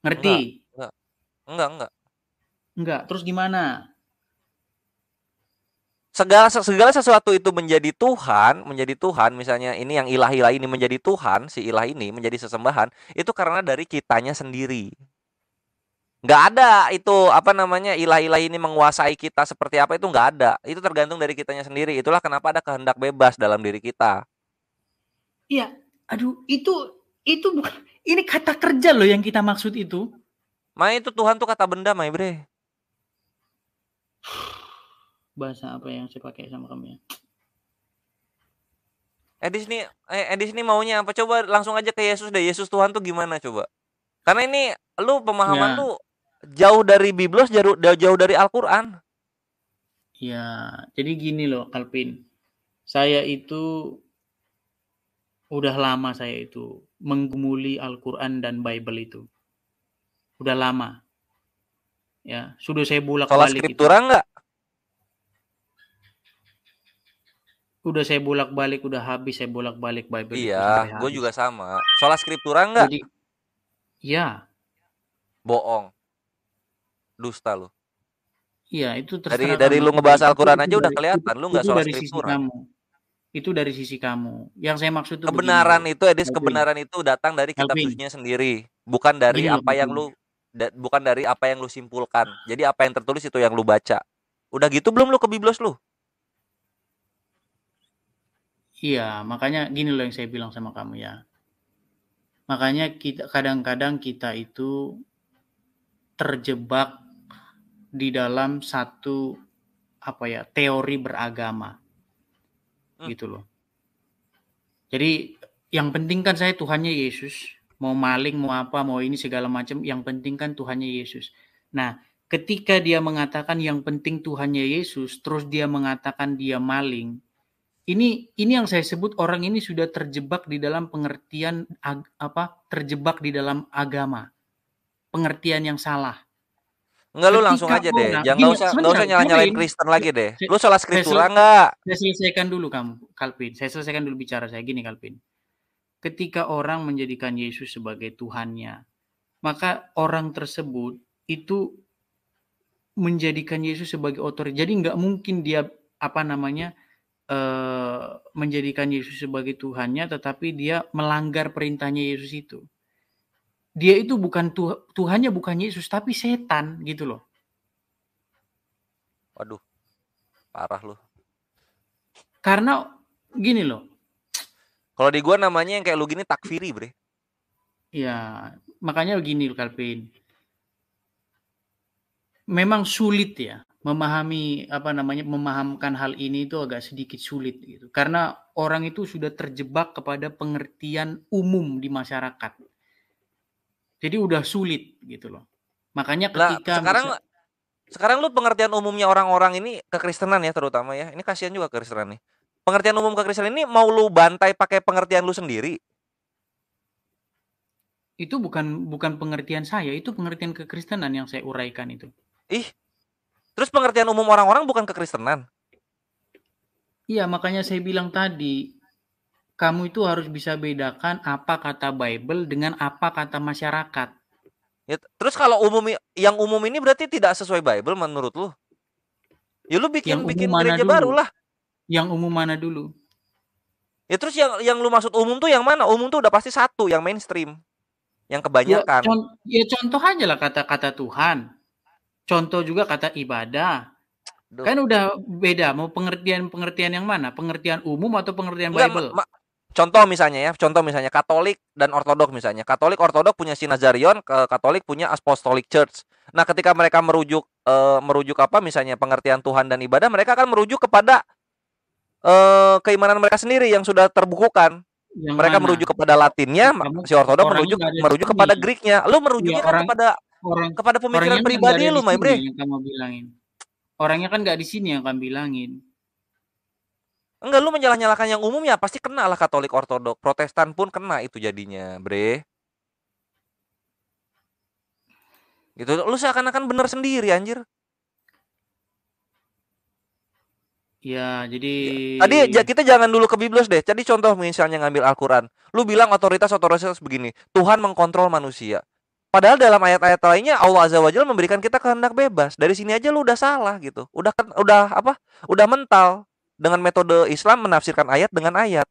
Enggak, Ngerti? enggak, enggak. Enggak. Terus gimana? Segala sesuatu itu menjadi Tuhan, misalnya ini yang ilah-ilah ini menjadi Tuhan, si ilah ini menjadi sesembahan, itu karena dari kitanya sendiri. Nggak ada itu, apa namanya, ilah-ilah ini menguasai kita seperti apa, itu nggak ada. Itu tergantung dari kitanya sendiri. Itulah kenapa ada kehendak bebas dalam diri kita. Iya, aduh, itu bukan, ini kata kerja loh yang kita maksud itu. Itu Tuhan tuh kata benda, bre. Bahasa apa yang saya pakai sama kamu ya? Edis nih maunya apa? Coba langsung aja ke Yesus deh. Yesus Tuhan tuh gimana coba? Karena ini lu pemahaman Ya, lu jauh dari Biblos, jauh dari Al-Qur'an. ya. Jadi gini loh, Calvin. Saya itu udah lama saya itu menggumuli Al-Quran dan Bible itu. Udah lama. Ya, sudah saya Sola bolak-balik itu. Scriptura enggak? Udah saya bolak-balik, udah habis saya bolak-balik Bible itu sampai Iya, gue habis. juga sama. Sola Scriptura enggak? Jadi, ya, Bohong, dusta lu. iya itu Dari terserah dari kamu. lu ngebahas Al-Qur'an aja udah Itu, kelihatan lu nggak itu sola dari sisi Scriptura. kamu. Itu dari sisi kamu. Yang saya maksud tuh begini Kebenaran loh. itu, Edis, Calvin, kebenaran itu datang dari kitab Calvin, sucinya sendiri, bukan dari gini loh apa yang Calvin. lu bukan dari apa yang lu simpulkan. Jadi apa yang tertulis itu yang lu baca. Udah gitu belum lu ke Biblos lu? Iya, makanya gini loh yang saya bilang sama kamu ya. Makanya kita kadang-kadang kita itu terjebak di dalam satu apa ya, teori beragama gitu loh. Jadi yang penting kan saya Tuhannya Yesus, mau maling, mau apa, mau ini segala macam, yang penting kan Tuhannya Yesus. Nah, ketika dia mengatakan yang penting Tuhannya Yesus, terus dia mengatakan dia maling, ini yang saya sebut orang ini sudah terjebak di dalam pengertian terjebak di dalam agama, pengertian yang salah. Enggak, lu langsung Ketika aja deh. orang Jangan gini, nggak sebentar, usah nyala-nyalain Calvin, Kristen lagi deh. saya, Lu sola saya, Scriptura enggak? saya selesaikan dulu kamu, Calvin. Saya selesaikan dulu bicara saya gini, Calvin. Ketika orang menjadikan Yesus sebagai Tuhannya, maka orang tersebut itu menjadikan Yesus sebagai otoritas. Jadi nggak mungkin dia apa namanya menjadikan Yesus sebagai Tuhannya, tetapi dia melanggar perintahnya Yesus itu. Dia itu bukan Tuhannya bukan Yesus, tapi setan gitu loh. Waduh, parah lu. Karena gini loh, Kalau di gua namanya yang kayak lu gini takfiri, bre. ya makanya begini Calvin. Memang sulit ya memahami apa namanya, memahamkan hal ini itu agak sedikit sulit gitu. Karena orang itu sudah terjebak kepada pengertian umum di masyarakat. Jadi udah sulit gitu loh. Makanya Lah, ketika sekarang lu pengertian umumnya orang-orang ini kekristenan ya terutama ya. Ini kasihan juga kekristenan nih. Pengertian umum kekristenan ini mau lu bantai pakai pengertian lu sendiri. itu bukan pengertian saya, itu pengertian kekristenan yang saya uraikan itu. Ih, terus pengertian umum orang-orang bukan kekristenan. Iya, makanya saya bilang tadi, kamu itu harus bisa bedakan apa kata Bible dengan apa kata masyarakat. Ya, terus kalau yang umum ini berarti tidak sesuai Bible menurut lu? Ya lu Yang bikin umum bikin mana gereja baru dulu? lah. Yang umum mana dulu? Ya terus yang lu maksud umum tuh yang mana? Umum tuh udah pasti satu, yang mainstream, yang Ya, kebanyakan. contoh aja lah kata-kata Tuhan. Contoh juga kata ibadah. Duh. Kan udah beda, mau pengertian yang mana? Pengertian umum atau pengertian Enggak, Bible? contoh misalnya Katolik dan Ortodok misalnya. Katolik Ortodok punya Sinazarion, Katolik punya Apostolic Church. Nah, ketika mereka merujuk apa misalnya pengertian Tuhan dan ibadah, mereka akan merujuk kepada keimanan mereka sendiri yang sudah terbukukan. Yang Mereka mana? merujuk kepada Latinnya, Kamu si Ortodok orangnya nggak ada di merujuk sini. kepada Greeknya. Lu Ya merujuknya kan orang kepada pemikiran orangnya kan nggak pribadi ada lu, di my sini bre. yang kamu bilangin. Orangnya kan nggak di sini yang kamu bilangin. Enggak, lu menyalah-nyalahkan yang umum ya pasti kena lah Katolik Ortodok. Protestan pun kena itu jadinya, bre. Gitu. Lu seakan-akan bener sendiri anjir. Ya, jadi Ya. Tadi kita jangan dulu ke Biblos deh. Jadi contoh misalnya ngambil Al-Quran. Lu bilang otoritas begini. Tuhan mengkontrol manusia. Padahal dalam ayat-ayat lainnya Allah Azza wa Jalla memberikan kita kehendak bebas. Dari sini aja lu udah salah gitu. Udah apa? Udah mental dengan metode Islam menafsirkan ayat dengan ayat.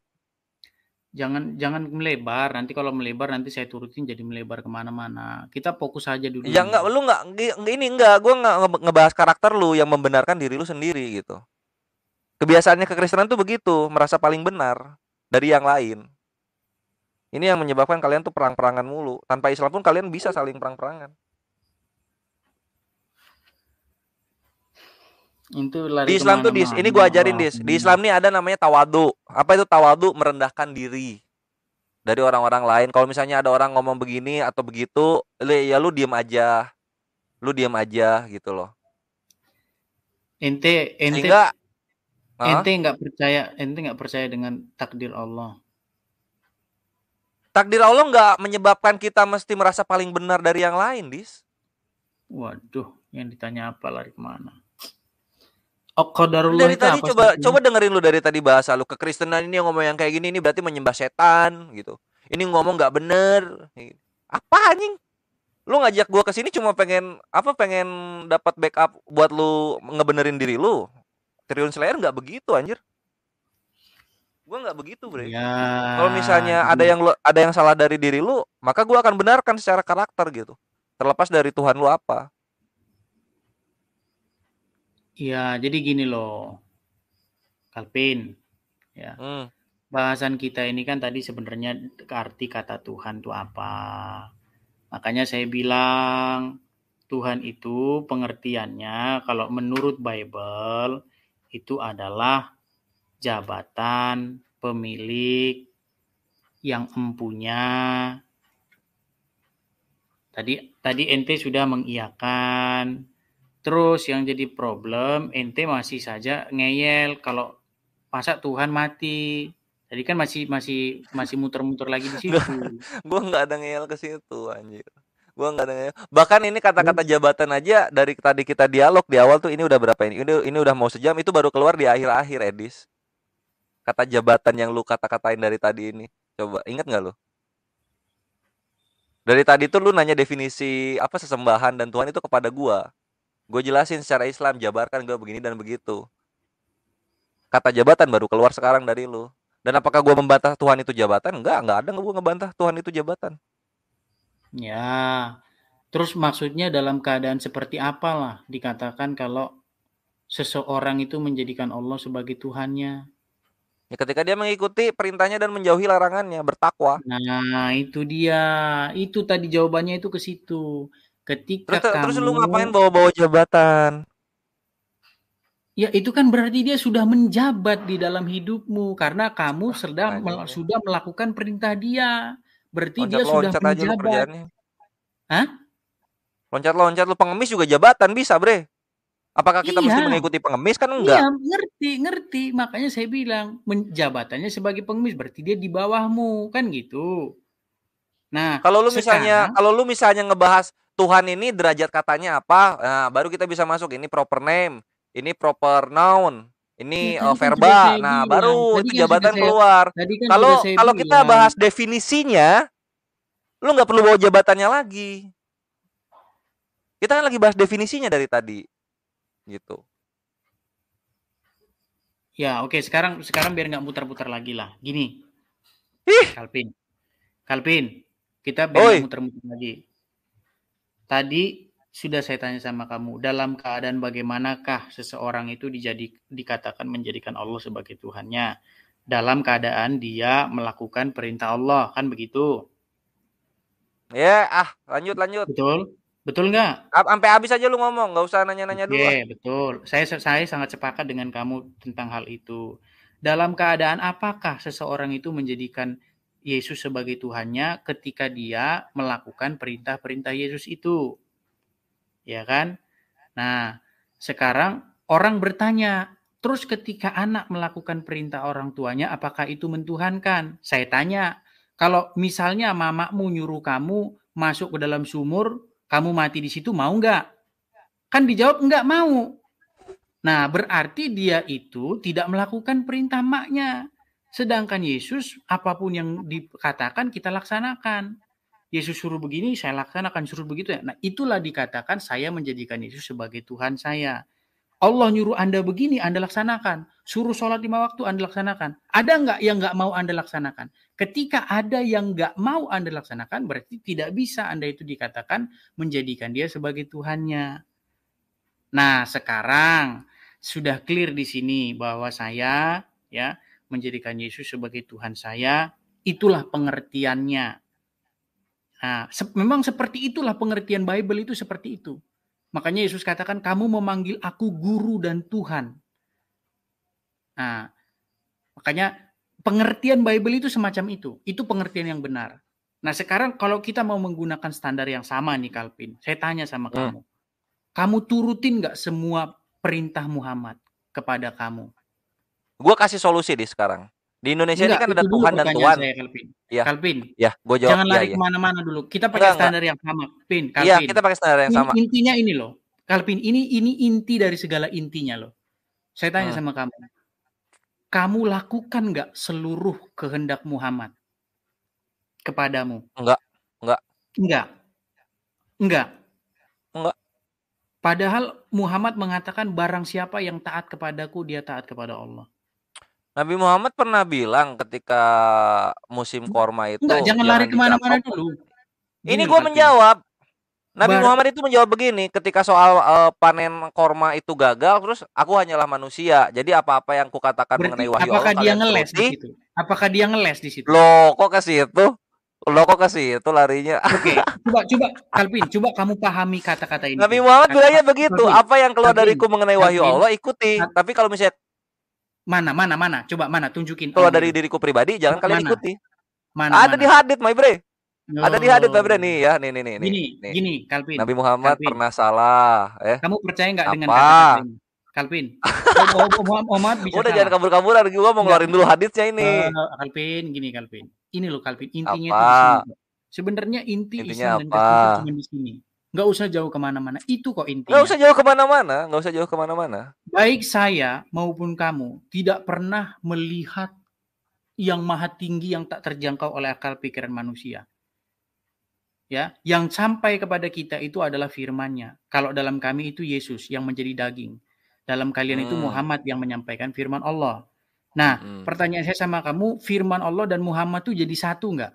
jangan jangan melebar. Nanti kalau melebar nanti saya turutin jadi melebar kemana-mana. Kita fokus aja dulu Ya nih. enggak, gua nggak ngebahas karakter lu yang membenarkan diri lu sendiri gitu. Kebiasaannya kekristenan tuh begitu, merasa paling benar dari yang lain. Ini yang menyebabkan kalian tuh perang-perangan mulu. Tanpa Islam pun kalian bisa saling perang-perangan. Itu Di lari Islam tuh ini gua kemana-mana. ajarin Wah, Di Islam nih ada namanya tawadu. Apa itu tawadu? Merendahkan diri dari orang-orang lain. Kalau misalnya ada orang ngomong begini atau begitu, ya lu diem aja. Lu diem aja gitu loh. ente ente Sehingga ah, ente nggak percaya dengan takdir Allah. takdir Allah nggak menyebabkan kita mesti merasa paling benar dari yang lain, Dis. Waduh, yang ditanya apa lari kemana? Lu Qadarullah dari itu tadi apa sih artinya? coba dengerin lu dari tadi bahasa lu kekristenan ini yang ngomong yang kayak gini ini berarti menyembah setan gitu. Ini ngomong nggak bener. Apa anjing? Lu ngajak gua ke sini cuma pengen apa? Pengen dapat backup buat lu ngebenerin diri lu. Triliun Slayer nggak begitu anjir. Gua nggak begitu, Bre. Ya, Kalau misalnya jadi ada yang salah dari diri lu, maka gua akan benarkan secara karakter gitu. Terlepas dari Tuhan lu apa. jadi gini loh, Kalpin. Ya, Hmm. bahasan kita ini kan tadi sebenarnya arti kata Tuhan itu apa. Makanya saya bilang Tuhan itu pengertiannya kalau menurut Bible itu adalah jabatan pemilik yang empunya. Tadi ente sudah mengiyakan. Terus yang jadi problem ente masih saja ngeyel kalau masa Tuhan mati. Tadi kan masih muter-muter lagi di Nggak, situ. gua nggak ada ngeyel ke situ anjir. Gua nggak ada ngeyel. Bahkan ini kata-kata jabatan aja dari tadi kita dialog di awal tuh ini udah berapa ini? Ini udah mau sejam itu baru keluar di akhir-akhir Edis. Kata jabatan yang lu kata-katain dari tadi ini. Coba ingat nggak lu? Dari tadi tuh lu nanya definisi apa sesembahan dan Tuhan itu kepada gua. Gue jelasin secara Islam, jabarkan gue begini dan begitu. Kata jabatan baru keluar sekarang dari lu. Dan apakah gue membantah Tuhan itu jabatan? Enggak ada gue ngebantah Tuhan itu jabatan. Ya, terus maksudnya dalam keadaan seperti apalah dikatakan kalau seseorang itu menjadikan Allah sebagai Tuhannya. Ya, ketika dia mengikuti perintahnya dan menjauhi larangannya, bertakwa. Nah, itu dia. Itu tadi jawabannya itu ke situ. Ketika Terus lu kamu, ngapain bawa-bawa jabatan? ya itu kan berarti dia sudah menjabat di dalam hidupmu karena kamu Anjing deh. sudah melakukan perintah dia. Berarti dia sudah Loncat-loncat aja lu menjabat. kerjaannya. Hah? Loncat-loncat lu pengemis juga jabatan bisa, Bre. Apakah kita mesti Iya, mengikuti pengemis? Kan iya, enggak. ngerti. Makanya saya bilang jabatannya sebagai pengemis berarti dia di bawahmu, kan gitu. Nah, sekarang Kalau lu misalnya ngebahas Tuhan ini derajat katanya apa, nah baru kita bisa masuk ini proper name, ini proper noun, ya ini tadi kan sudah verba. saya Nah, bilang, baru itu jabatan keluar. tadi kan sudah Kalau saya kalau kita bilang. bahas definisinya, lu nggak perlu bawa jabatannya lagi. Kita kan lagi bahas definisinya dari tadi, gitu. Ya, oke, sekarang biar nggak muter-muter lagi lah. Gini, Ih, Kalpin. Kalpin, kita biar nggak oi. muter-muter lagi. Tadi sudah saya tanya sama kamu, dalam keadaan bagaimanakah seseorang itu dikatakan menjadikan Allah sebagai Tuhannya? Dalam keadaan dia melakukan perintah Allah, kan begitu? Ya, lanjut. Betul? Betul nggak? Sampai habis aja lu ngomong, nggak usah nanya-nanya dulu ah. Oke, betul. Saya sangat sepakat dengan kamu tentang hal itu. Dalam keadaan apakah seseorang itu menjadikan Yesus sebagai Tuhannya ketika dia melakukan perintah-perintah Yesus itu? Ya kan? Nah, sekarang orang bertanya, terus ketika anak melakukan perintah orang tuanya, apakah itu mentuhankan? Saya tanya, kalau misalnya mamamu nyuruh kamu masuk ke dalam sumur, kamu mati di situ, mau nggak? Kan dijawab nggak mau. Nah, berarti dia itu tidak melakukan perintah maknya. Sedangkan Yesus, apapun yang dikatakan kita laksanakan. Yesus suruh begini, saya laksanakan, suruh begitu ya. Nah, itulah dikatakan saya menjadikan Yesus sebagai Tuhan saya. Allah nyuruh Anda begini, Anda laksanakan. Suruh sholat 5 waktu, Anda laksanakan. Ada nggak yang nggak mau Anda laksanakan? Ketika ada yang nggak mau Anda laksanakan, berarti tidak bisa Anda itu dikatakan menjadikan dia sebagai Tuhannya. Nah, sekarang sudah clear di sini bahwa saya ya menjadikan Yesus sebagai Tuhan saya, itulah pengertiannya. Nah, memang seperti itulah pengertian Bible itu seperti itu. Makanya Yesus katakan, kamu memanggil aku guru dan Tuhan. Nah, makanya pengertian Bible itu semacam itu. Itu pengertian yang benar. Nah, sekarang kalau kita mau menggunakan standar yang sama nih, Calvin. Saya tanya sama kamu. Kamu turutin nggak semua perintah Muhammad kepada kamu? Gue kasih solusi di sekarang. Di Indonesia ini kan ada Tuhan dan Tuhan. Saya, Calvin. Ya. Calvin. Ya, gue jawab. Jangan lari kemana-mana dulu. Kita pakai standar yang sama, Calvin. Iya, kita pakai standar yang sama. Intinya ini loh, Calvin. Ini inti dari segala intinya loh. Saya tanya sama kamu. Kamu lakukan nggak seluruh kehendak Muhammad kepadamu? Enggak. Padahal Muhammad mengatakan barang siapa yang taat kepadaku, dia taat kepada Allah. Nabi Muhammad pernah bilang ketika musim korma itu. Enggak, jangan lari kemana-mana dulu. Ini gue menjawab. Nabi Muhammad itu menjawab begini, ketika soal panen korma itu gagal, terus aku hanyalah manusia. Jadi apa-apa yang kukatakan mengenai wahyu Allah, apakah dia ngeles di situ? Apakah dia ngeles di situ? Loh, kok ke situ? Larinya. Oke, coba Calvin, coba kamu pahami kata-kata ini. Nabi Muhammad bilangnya begitu, apa yang keluar dariku mengenai wahyu Allah ikuti. Tapi kalau misalnya mana? Coba mana tunjukin. Kalau dari diriku pribadi jangan kalian ikuti. Ada di hadits, my bre. Ada di hadits, my bre nih ya, nih. Gini, Calvin. Nabi Muhammad pernah salah, Kamu percaya nggak dengan kata-kata ini? Calvin. Muhammad bisa. Udah jangan kabur-kaburan, gua mau ngeluarin dulu haditsnya ini. Calvin. Ini loh Calvin, intinya itu di sini. Sebenarnya inti Islam dan Kristen cuma di sini. Nggak usah jauh kemana-mana. Itu kok intinya. Nggak usah jauh kemana-mana. Baik saya maupun kamu tidak pernah melihat yang maha tinggi yang tak terjangkau oleh akal pikiran manusia. Ya, yang sampai kepada kita itu adalah firman-Nya. Kalau dalam kami itu Yesus yang menjadi daging. Dalam kalian itu Muhammad yang menyampaikan firman Allah. Nah, pertanyaan saya sama kamu, firman Allah dan Muhammad itu jadi satu nggak?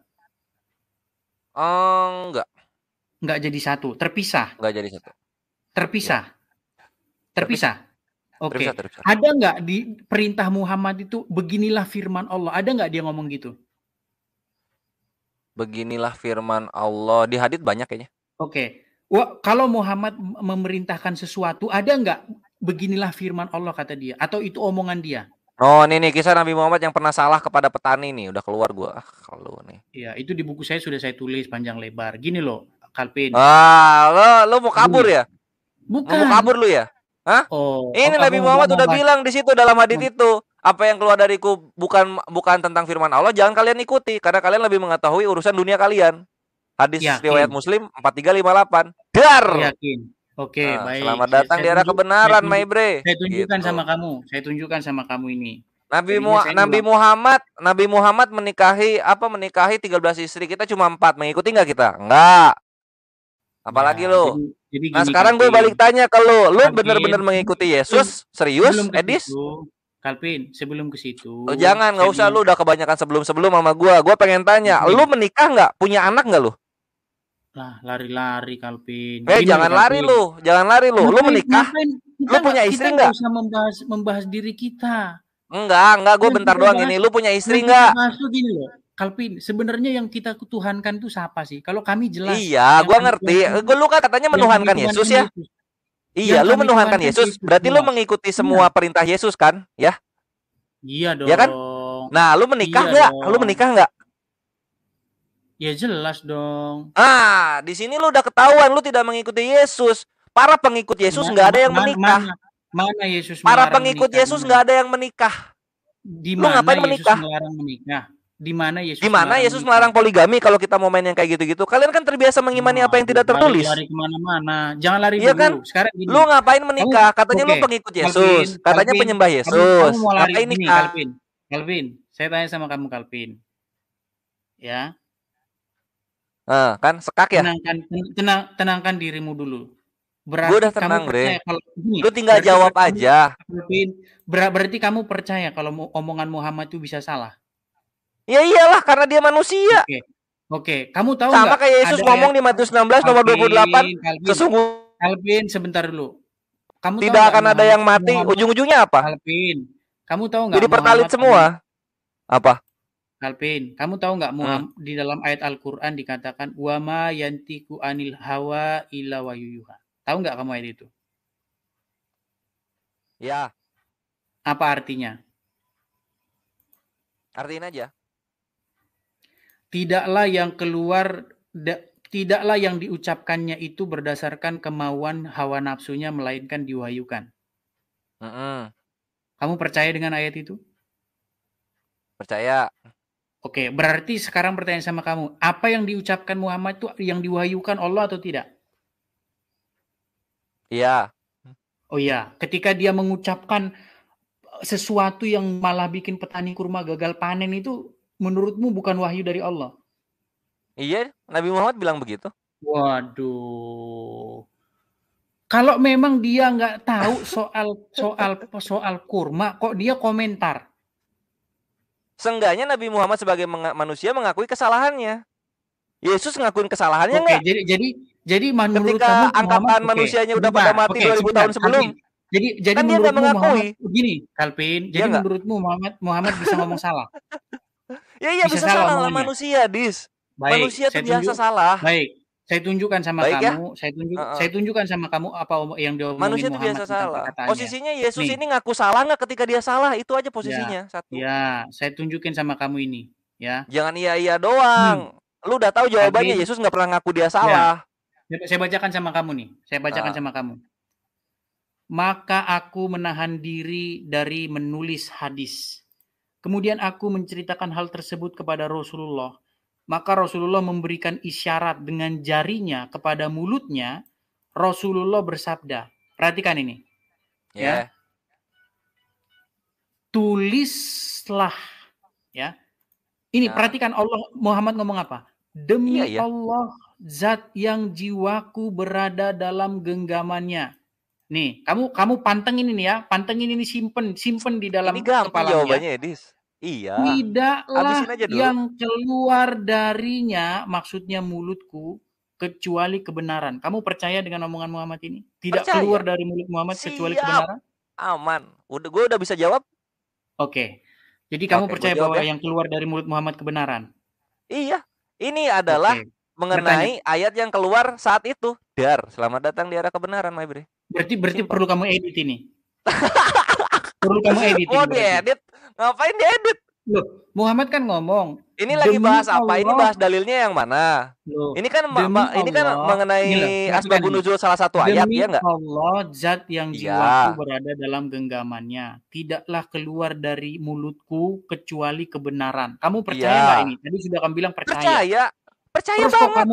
Enggak. Nggak jadi satu, terpisah. Nggak jadi satu. Terpisah. Oke. Ada nggak di perintah Muhammad itu beginilah firman Allah? Ada nggak dia ngomong gitu? Beginilah firman Allah. Di hadits banyak kayaknya. Oke. Kalau Muhammad memerintahkan sesuatu, ada nggak beginilah firman Allah kata dia? Atau itu omongan dia? Oh, ini kisah Nabi Muhammad yang pernah salah kepada petani nih. Udah keluar gua. Kalau nih. Iya, itu di buku saya sudah saya tulis panjang lebar. Gini loh, Calvin. Lo mau kabur ya? Bukan. Mau kabur lu ya? Hah? Ini Nabi Muhammad udah bilang di situ dalam hadits itu. Apa yang keluar dariku bukan tentang firman Allah, jangan kalian ikuti karena kalian lebih mengetahui urusan dunia kalian. Hadis riwayat Muslim 4358. Dar. Yakin. Oke, baik. Selamat datang di era kebenaran, my bre. Saya tunjukkan sama kamu ini. Nabi Muhammad menikahi 13 istri, kita cuma 4. Mengikuti nggak kita? Enggak. Apalagi lo. Nah, sekarang gue balik tanya ke lo. Lo bener-bener mengikuti Yesus? Serius, Edis? Calvin, sebelum ke situ. Jangan, nggak usah, lu udah kebanyakan sebelum sama gue. Gue pengen tanya, lu menikah nggak? Punya anak nggak lu? Lah, lari-lari Calvin. Jangan lari lu. Lu menikah? Lu punya istri nggak? Kita usah membahas diri kita. Enggak, gue bentar doang ini. Lu punya istri nggak? Gini loh, Calvin, sebenarnya yang kita tuhankan itu siapa sih? Kalau kami jelas. Iya, gue ngerti. Lu kan katanya menuhankan Yesus ya? Iya, lu menuhankan Yesus. Berarti lu mengikuti semua perintah Yesus kan? Ya? Iya dong. Ya kan? Nah, lu menikah nggak? Lu menikah nggak? Ya jelas dong. Di sini lu udah ketahuan lu tidak mengikuti Yesus. Para pengikut Yesus nggak ada yang menikah. Mana Yesus? Para pengikut Yesus nggak ada yang menikah. Di mana Yesus melarang menikah? Di mana Yesus Di mana melarang Yesus menikah? melarang poligami kalau kita mau main yang kayak gitu-gitu? Kalian kan terbiasa mengimani apa yang Waduh, tidak tertulis. lari-lari kemana-mana. Jangan lari Iya kan? dulu. Sekarang Lu gini, ngapain kamu menikah? Katanya lu oke, pengikut Calvin, Yesus, katanya Calvin, penyembah kamu Yesus. mau lari Ngapain gini, nikah? Calvin, Calvin. Saya tanya sama kamu, Calvin, ya. Kan sekak ya? Tenangkan dirimu dulu. Gue udah Berarti kamu tenang, percaya Bre. kalau gini, Lu tinggal jawab kamu, aja. Calvin, berarti kamu percaya kalau omongan Muhammad itu bisa salah. Ya iyalah, karena dia manusia. Oke, oke. Kamu tahu Sama nggak kayak Yesus ada ayat ngomong di Matius 16 nomor 28, Calvin, Calvin, sesungguhnya Calvin, sebentar dulu. Kamu tahu tidak nggak akan ada yang mati. Muhammad, Ujung-ujungnya apa? Calvin, kamu tahu nggak Jadi pertalit Muhammad semua. Apa? Calvin, kamu tahu nggak Hmm. di dalam ayat Al-Quran dikatakan wama yantiku anil hawa illa wayuyuha. Tahu nggak kamu ayat itu? Ya, Apa artinya? artiin aja. Tidaklah yang keluar, tidaklah yang diucapkannya itu berdasarkan kemauan hawa nafsunya, melainkan diwahyukan. Kamu percaya dengan ayat itu? Percaya. Oke, berarti sekarang pertanyaan sama kamu, apa yang diucapkan Muhammad itu yang diwahyukan Allah atau tidak? Iya. Oh iya, ketika dia mengucapkan sesuatu yang malah bikin petani kurma gagal panen itu, menurutmu bukan wahyu dari Allah? Iya, Nabi Muhammad bilang begitu. Waduh. Kalau memang dia nggak tahu soal kurma, kok dia komentar? Seenggaknya Nabi Muhammad sebagai manusia mengakui kesalahannya. Yesus ngakuin kesalahannya Oke, nggak? jadi menurut Ketika kamu angkatan Muhammad, manusianya udah pada mati 2000 tahun sebelum, Jadi kan dia nggak menurutmu Muhammad mengakui. gini, Calvin. Iya Jadi nggak? menurutmu Muhammad bisa ngomong salah? Ya iya Bisa bisa salah salah lah omongannya? manusia, Dis. Baik, Manusia tuh biasa salah. saya tunjukkan sama Baik ya. kamu, saya tunjukkan sama kamu apa yang diomongin Manusia tuh Muhammad biasa tentang salah. perkataannya. Posisinya Yesus Nih, ini ngaku salah nggak ketika dia salah? Itu aja ya, posisinya satu. ya, saya tunjukin sama kamu ini, ya. Jangan iya doang. Lu udah tahu jawabannya. Calvin, Yesus nggak pernah ngaku dia ya, salah. saya bacakan sama kamu nih. Saya bacakan Nah, sama kamu. Maka aku menahan diri dari menulis hadis. Kemudian aku menceritakan hal tersebut kepada Rasulullah. Maka Rasulullah memberikan isyarat dengan jarinya kepada mulutnya. Rasulullah bersabda, perhatikan ini, ya. ya. Tulislah, ya. Ini Nah, perhatikan Muhammad ngomong apa? Demi iya. Allah, zat yang jiwaku berada dalam genggamannya. Nih, kamu pantengin ini ya, pantengin ini, simpen di dalam Ini gampang kepalamu ya. jawabannya, Edis. Iya. Tidaklah Habisin aja dulu. yang keluar darinya, maksudnya mulutku, kecuali kebenaran. Kamu percaya dengan omongan Muhammad ini? Tidak Percaya. keluar dari mulut Muhammad kecuali kebenaran? Aman. Gue udah bisa jawab. Oke. Jadi kamu Oke, percaya gua jawab bahwa ya. yang keluar dari mulut Muhammad kebenaran? Iya. Ini adalah mengenai ayat yang keluar saat itu. Dar, selamat datang di era kebenaran, my bre. Berarti perlu kamu edit ini. Perlu kamu edit. Mau diedit? Ngapain diedit? Loh, Muhammad kan ngomong. Ini lagi bahas apa? Ini bahas dalilnya yang mana? Loh, ini kan mengenai asbabun nuzul salah satu ayat, ya enggak? Allah, zat yang jiwaku berada dalam genggamannya, tidaklah keluar dari mulutku kecuali kebenaran. Kamu percaya nggak ini? Tadi sudah kamu bilang percaya. Percaya banget.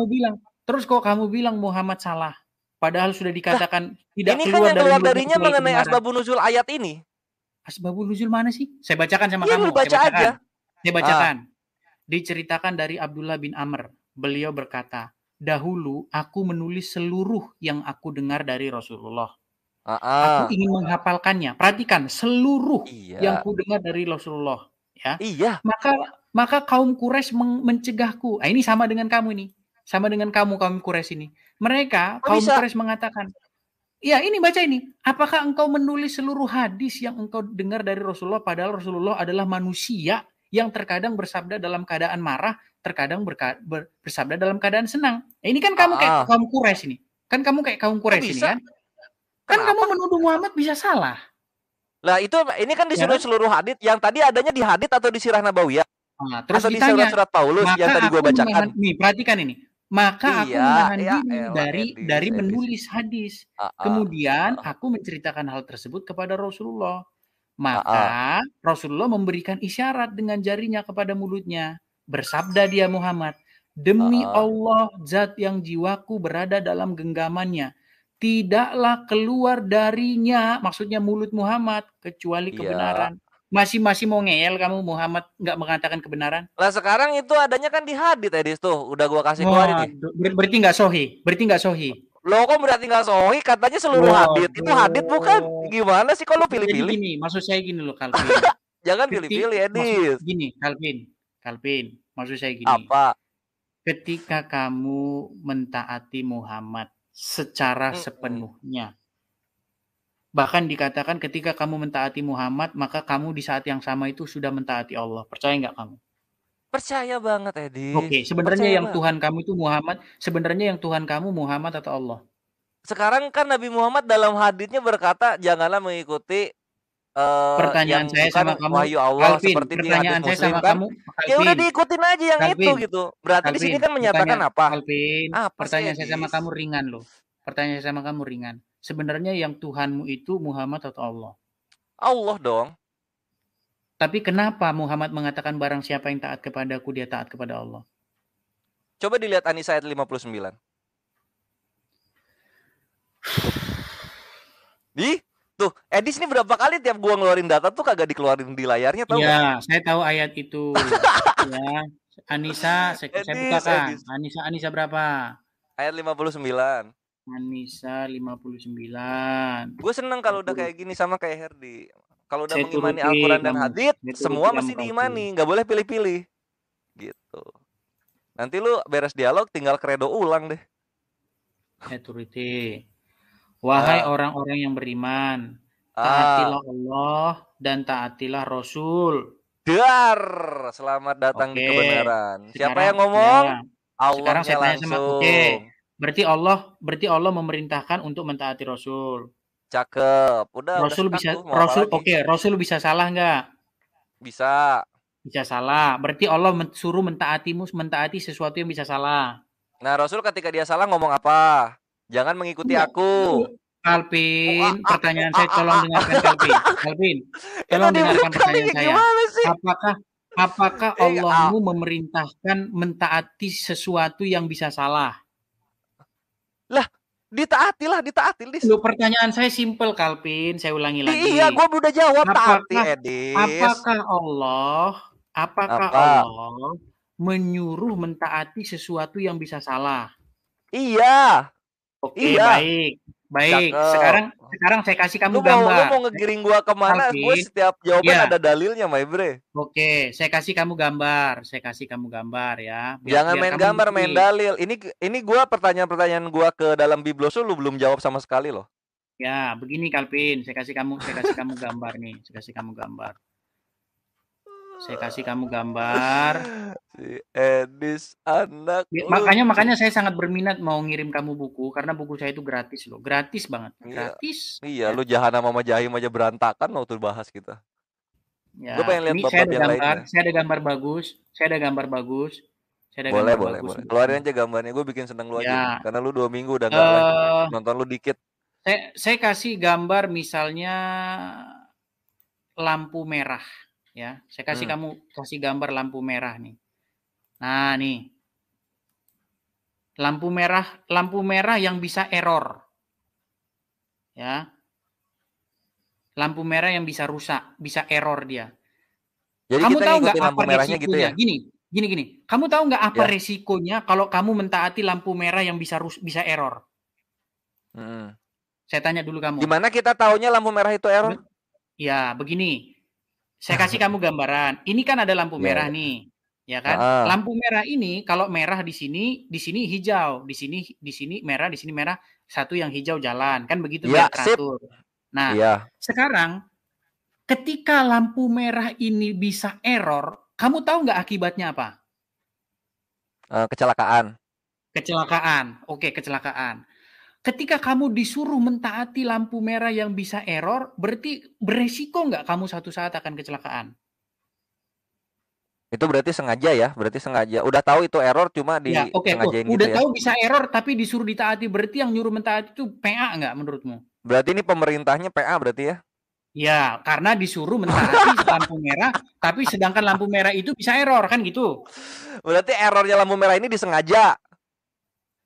Terus kok kamu bilang Muhammad salah? Padahal sudah dikatakan tidak ini keluar kan yang keluar darinya mengenai asbabun nuzul ayat ini. Asbabun nuzul mana sih? Saya bacakan sama kamu. Saya bacakan. Diceritakan dari Abdullah bin Amr. Beliau berkata, dahulu aku menulis seluruh yang aku dengar dari Rasulullah. Aku ingin menghafalkannya. Perhatikan, seluruh yang aku dengar dari Rasulullah. Ya. Iya. Maka kaum Quraisy mencegahku. Ini sama dengan kamu ini. Sama dengan kaum Quraisy ini. Mereka, kaum Quraisy mengatakan, ya ini baca ini. Apakah engkau menulis seluruh hadis yang engkau dengar dari Rasulullah, padahal Rasulullah adalah manusia yang terkadang bersabda dalam keadaan marah, terkadang bersabda dalam keadaan senang. Ini kan kamu kayak kaum Quraisy ini. Kan kamu kayak kaum Quraisy ini kan? Kan kamu menuduh Muhammad bisa salah. Lah ini kan disuruh seluruh hadis. Yang tadi adanya di hadis atau di sirah nabawiyah? Nah, terus atau ditanya, di surat-surat Paulus yang tadi gue bacakan. Nih, perhatikan ini. Maka aku menahan diri dari menulis hadis. Kemudian aku menceritakan hal tersebut kepada Rasulullah. Maka Rasulullah memberikan isyarat dengan jarinya kepada mulutnya. Bersabda dia Muhammad, demi Allah zat yang jiwaku berada dalam genggamannya, tidaklah keluar darinya, maksudnya mulut Muhammad, kecuali Iya. kebenaran. Masih mau ngeyel kamu Muhammad nggak mengatakan kebenaran? Lah sekarang itu adanya kan di hadits Edis tuh, udah gua kasih keluarin nih. Berarti nggak sohi, berarti nggak sohi. Loh kok berarti nggak sohi? Katanya seluruh hadits. Itu hadits bukan? Gimana sih kalau Jadi pilih-pilih? gini, maksud saya gini loh Calvin. Jangan pilih-pilih Edis. Gini Calvin, maksud saya gini. Apa? Ketika kamu mentaati Muhammad secara sepenuhnya, bahkan dikatakan ketika kamu mentaati Muhammad, maka kamu di saat yang sama itu sudah mentaati Allah. Percaya nggak kamu? Percaya banget Edis. Oke, sebenarnya yang Tuhan kamu itu Muhammad, sebenarnya yang Tuhan kamu Muhammad atau Allah? Sekarang kan Nabi Muhammad dalam haditsnya berkata janganlah mengikuti pertanyaan yang saya sama kamu, wahyu Allah Calvin, seperti di hadis pertanyaan saya Muslim sama kan. kamu, Ya udah Calvin, diikutin aja yang itu Calvin, gitu. Berarti di sini Calvin, kan menyatakan apa? Calvin, Apa sih pertanyaan saya sama Edis? kamu ringan loh. Pertanyaan saya sama kamu ringan. Sebenarnya yang Tuhanmu itu Muhammad atau Allah? Allah dong. Tapi kenapa Muhammad mengatakan barang siapa yang taat kepadaku, dia taat kepada Allah? Coba dilihat An-Nisa ayat 59. Di tuh, Edis ini berapa kali tiap gua ngeluarin data tuh kagak dikeluarin di layarnya tau Iya, saya tahu ayat itu. Ya, An-Nisa, saya bukakan. An-Nisa berapa? Ayat 59. An-Nisa 59. Gue seneng kalau udah kayak gini sama kayak Herdi. Kalau udah Saya mengimani turuti Al-Quran dan kamu. hadits, Saya turuti semua kamu, mesti Calvin. diimani, nggak boleh pilih-pilih. Gitu. Nanti lu beres dialog tinggal kredo ulang deh. Saya turuti. Wahai orang-orang yang beriman, taatilah Allah dan taatilah Rasul. Dar, selamat datang di kebenaran. Siapa yang ngomong? Ya. Allahnya Sekarang saya tanya sama langsung. Berarti Allah memerintahkan untuk mentaati Rasul. Cakep. Udah Rasul udah bisa status, Rasul bisa salah nggak? Bisa. Bisa salah. Berarti Allah suruh mentaati sesuatu yang bisa salah. Nah, Rasul ketika dia salah ngomong apa? Jangan mengikuti aku. Calvin, pertanyaan saya tolong dengarkan Calvin. Tolong dengarkan pertanyaan saya. Apakah Allahmu memerintahkan mentaati sesuatu yang bisa salah? Lah, ditaati. Lu pertanyaan saya simple, Calvin. Saya ulangi lagi. Iya, gue udah jawab taati, Edis. Apakah Allah menyuruh mentaati sesuatu yang bisa salah? Iya. Oke, baik. Sekarang saya kasih kamu gambar. Lu mau ngegiring gua kemana? Gue setiap jawaban ada dalilnya, my bre. Oke, saya kasih kamu gambar. Ya. Jangan main gambar, main dalil. Ini gua pertanyaan gua ke dalam Biblosul lu belum jawab sama sekali loh. Ya, begini Calvin, saya kasih kamu gambar nih. Saya kasih kamu gambar. Si Edis anak. Makanya saya sangat berminat mau ngirim kamu buku karena buku saya itu gratis loh. Gratis banget. Gratis. Iya, lu Jahanam sama Jahim aja berantakan waktu bahas kita. Ya, gue pengen lihat bab-bab yang lainnya. Saya ada gambar bagus. Boleh. Keluarin aja gambarnya, gue bikin seneng lu aja. Karena lu 2 minggu udah gak live, nonton lu dikit. Saya kasih gambar misalnya lampu merah. Ya, saya kasih gambar lampu merah nih. Nah, nih. Lampu merah yang bisa error. Ya. Lampu merah yang bisa rusak, bisa error dia. Jadi kamu kita tahu nggak lampu merahnya gitu ya? Gini. Kamu tahu nggak apa resikonya kalau kamu mentaati lampu merah yang bisa error? Saya tanya dulu kamu. Gimana kita taunya lampu merah itu error? Ya, begini. Saya kasih kamu gambaran. Ini kan ada lampu merah nih, ya kan? Lampu merah ini kalau merah di sini hijau, di sini merah, satu yang hijau jalan, kan begitu biar teratur. Nah, sekarang ketika lampu merah ini bisa error, kamu tahu nggak akibatnya apa? Kecelakaan. Oke, kecelakaan. Ketika kamu disuruh mentaati lampu merah yang bisa error, berarti beresiko nggak kamu suatu saat akan kecelakaan? Itu berarti sengaja ya? Udah tahu itu error cuma disengajain gitu ya? Udah tahu bisa error tapi disuruh ditaati, berarti yang nyuruh mentaati itu PA nggak menurutmu? Berarti ini pemerintahnya PA berarti ya? Ya, karena disuruh mentaati lampu merah, tapi sedangkan lampu merah itu bisa error kan gitu. Berarti errornya lampu merah ini disengaja.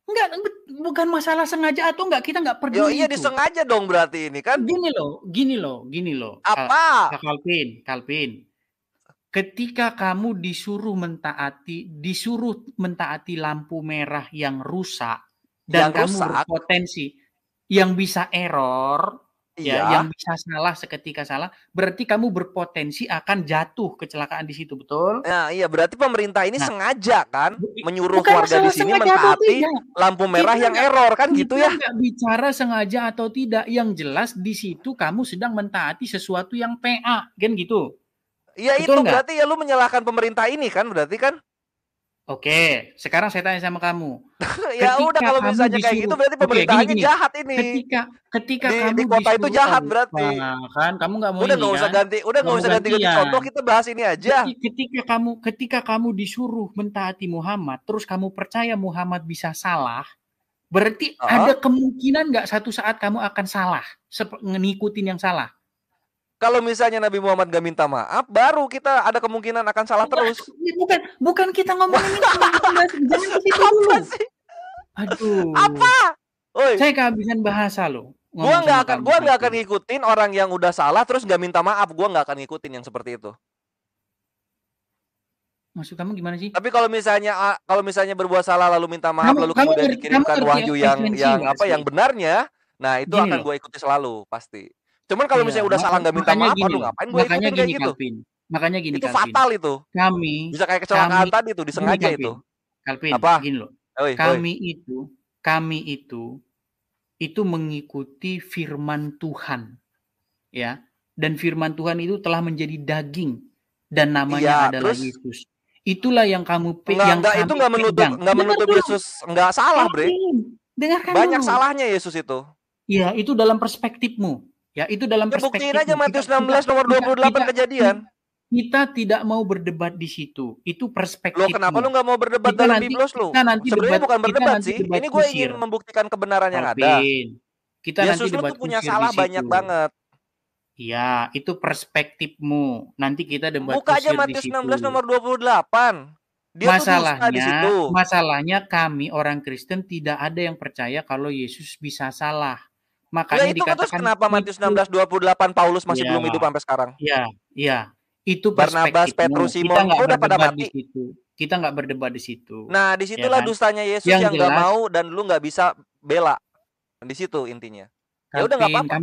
Enggak, bukan masalah sengaja atau enggak, kita enggak Yo peduli iya itu. disengaja dong berarti ini kan. Gini loh, Apa? Kak Kalvin. Ketika kamu disuruh mentaati lampu merah yang rusak dan Yang kamu rusak? berpotensi yang bisa error, ya, Iya. yang bisa salah seketika salah, berarti kamu berpotensi akan jatuh kecelakaan di situ, betul? Nah, iya berarti pemerintah ini Nah, sengaja kan menyuruh bukan warga di masalah sini sengaja atau mentaati tidak. lampu merah yang error kan gitu Kita ya. nggak bicara sengaja atau tidak. Yang jelas di situ kamu sedang mentaati sesuatu yang PA, kan gitu. Iya itu Betul nggak? berarti ya lu menyalahkan pemerintah ini kan berarti kan. Oke, sekarang saya tanya sama kamu. Ya udah Ketika kalau kamu misalnya kayak gitu disuruh, berarti oke, gini pemerintahannya gini. jahat ini. Ketika Di kamu kota itu disuruh, jahat berarti. kan kamu nggak mau Udah ini nggak usah kan, ganti, udah nggak nggak mau usah ganti-ganti contoh, gantian. kita bahas ini aja. Ketika kamu disuruh mentaati Muhammad, terus kamu percaya Muhammad bisa salah, berarti ada Heeh. kemungkinan nggak satu saat kamu akan salah, ngikutin yang salah. Kalau misalnya Nabi Muhammad gak minta maaf, baru kita ada kemungkinan akan salah terus. Bukan kita ngomongin itu, jangan ke situ dulu. Apa sih? Aduh, Apa? Oi, saya kehabisan bahasa loh gua ngomong nggak sama akan, kamu. gua nggak akan ngikutin orang yang udah salah terus nggak minta maaf. Gua nggak akan ngikutin yang seperti itu. Maksud kamu gimana sih? Tapi kalau misalnya berbuat salah lalu minta maaf lalu kemudian dikirimkan wahyu yang benarnya, nah itu Gini akan loh. gue ikuti selalu pasti. Cuman kalau Iya, misalnya udah salah nggak minta maaf, aduh ngapain gue makanya ikutin kayak gini gitu? Calvin. Makanya gini Itu Calvin. fatal itu. Kami Bisa kayak kecelakaan tadi tuh, gini disengaja itu. Calvin, Apa? gini loh. Oi. Kami itu mengikuti firman Tuhan. Ya. Dan firman Tuhan itu telah menjadi daging dan namanya Iya, adalah terus Yesus. Itulah yang kamu enggak itu kami nggak menutup pegang. nggak Dengar menutup dulu, Yesus nggak salah, Bre. dengarkan Banyak dulu. salahnya Yesus itu. Ya, itu dalam perspektifmu. Ya, itu dalam Ya buktiin perspektifmu. aja Matius 16 nomor 28 kejadian. Kita tidak mau berdebat di situ. Itu Loh kenapa perspektifmu. lu nggak mau berdebat dalam Biblos lu? Sebenarnya bukan berdebat sih. Ini gue ingin kusir. membuktikan kebenaran yang ada. Calvin, kita nanti Yesus lu debat tuh punya kusir di salah situ. banyak banget. Ya, itu perspektifmu. Nanti kita debat Buka aja kusir di Matius situ. 16 nomor 28. Dia tuh dusta di situ. Masalahnya kami orang Kristen tidak ada yang percaya kalau Yesus bisa salah. Ya Makanya itu kan terus dikatakan kenapa Matius 16:28 Paulus masih belum hidup sampai sekarang? Iya. Itu Barnabas, perspektifmu. Petrus, Kita Simon, nggak udah pada berdebat di mati. situ. Kita nggak berdebat di situ. Nah, Ya disitulah kan? dustanya Yesus yang nggak mau dan lu nggak bisa bela. Di situ intinya. Ya udah nggak apa-apa.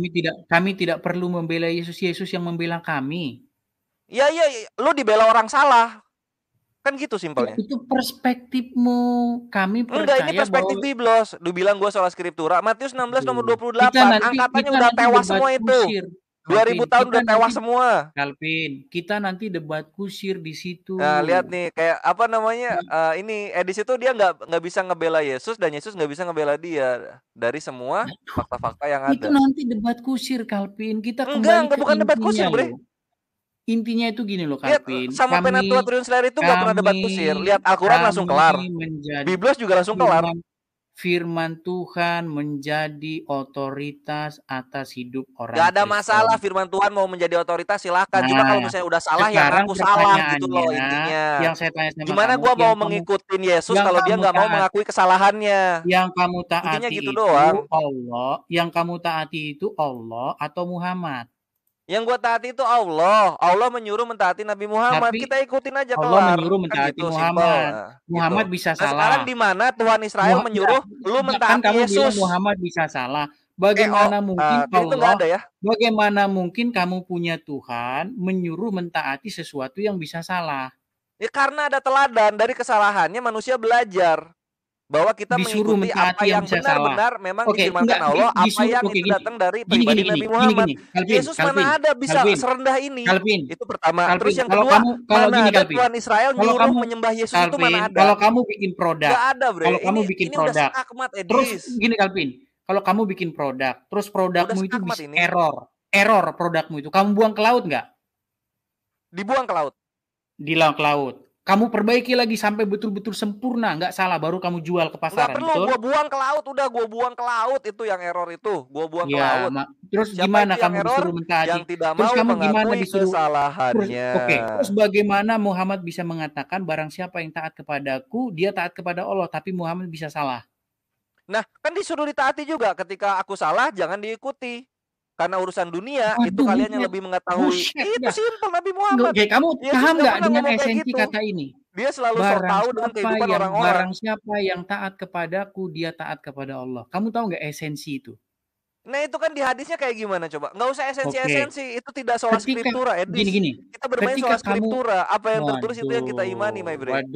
Kami tidak perlu membela Yesus. Yesus yang membela kami. Iya, lu dibela orang salah. Kan gitu simpelnya. Ya, itu perspektifmu. Kami percaya enggak, ini perspektif bahwa Biblos. Lu bilang gue soal skriptura. Matius 16 nomor 28. Angkatannya udah tewas semua itu. 2000 tahun udah tewas semua. Calvin, kita nanti debat kusir di situ. Nah, lihat nih kayak apa namanya? Ini Edis itu dia nggak bisa ngebela Yesus dan Yesus nggak bisa ngebela dia dari semua fakta-fakta yang ada. Itu nanti debat kusir, Calvin. Kita enggak bukan debat kusir, Bre. Intinya itu gini loh, Lihat, Calvin. sama Penatua Slayer itu nggak pernah debat kusir. Lihat Al-Quran langsung kelar. Biblos juga langsung kelar. Firman Tuhan menjadi otoritas atas hidup orang. Gak ada masalah firman Tuhan mau menjadi otoritas silahkan. Cuma kalau misalnya udah salah ya aku salah gitu loh intinya. Yang saya tanya sama gimana gue mau mengikutin Yesus kalau dia nggak mau mengakui kesalahannya? Yang kamu taati gitu itu doang. Allah. Yang kamu taati itu Allah atau Muhammad? Yang gue taati itu Allah. Allah menyuruh mentaati Nabi Muhammad. Kita ikutin aja kelar. Allah menyuruh mentaati gitu, Muhammad. Gitu. Muhammad bisa salah. Sekarang di mana Tuhan Israel menyuruh lu mentaati Yesus? Muhammad bisa salah. Bagaimana mungkin Allah? Ada ya? Bagaimana mungkin kamu punya Tuhan menyuruh mentaati sesuatu yang bisa salah? Ya karena ada teladan dari kesalahannya manusia belajar. Bahwa kita disuruh mengikuti apa yang benar-benar memang difirmankan Allah, apa yang itu datang dari pribadi Nabi Muhammad. Yesus mana ada bisa serendah ini? Itu pertama. Terus yang kedua, mana ada Tuhan Israel nyuruh menyembah Yesus itu mana ada? Kalau kamu bikin produk, gak ada, Bre. Kalau kamu bikin produk, terus gini Calvin, kalau kamu bikin produk, terus produkmu itu bisa error produkmu itu, kamu buang ke laut nggak? Dibuang ke laut. Di laut. Kamu perbaiki lagi sampai betul-betul sempurna, nggak salah, baru kamu jual ke Nggak pasaran, perlu, betul? gua buang ke laut, udah gua buang ke laut, itu yang error itu, gua buang ke Ya, laut. terus Siapa gimana itu yang kamu error? disuruh mentaati? Yang tidak Terus mau kamu gimana mengakui disuruh kesalahannya. terus bagaimana Muhammad bisa mengatakan barang siapa yang taat kepadaku, dia taat kepada Allah, tapi Muhammad bisa salah? Nah, kan disuruh ditaati juga, ketika aku salah jangan diikuti. Karena urusan dunia itu Waduh, kalian yang buset, lebih mengetahui. buset Itu dah. simple Nabi Muhammad. Oke, kamu Yesus paham nggak nggak pernah dengan ngomong kayak esensi gitu. kata ini? Dia selalu sok tahu dengan kehidupan Barang orang-orang. siapa yang taat kepadaku, dia taat kepada Allah. Kamu tahu nggak esensi itu? Nah itu kan di hadisnya kayak gimana coba? Nggak usah Oke, esensi-esensi. Itu tidak sola ketika scriptura, Edis. gini-gini, Kita bermain ketika sola kamu scriptura. Apa yang tertulis itu yang kita imani, my waduh, bre. waduh.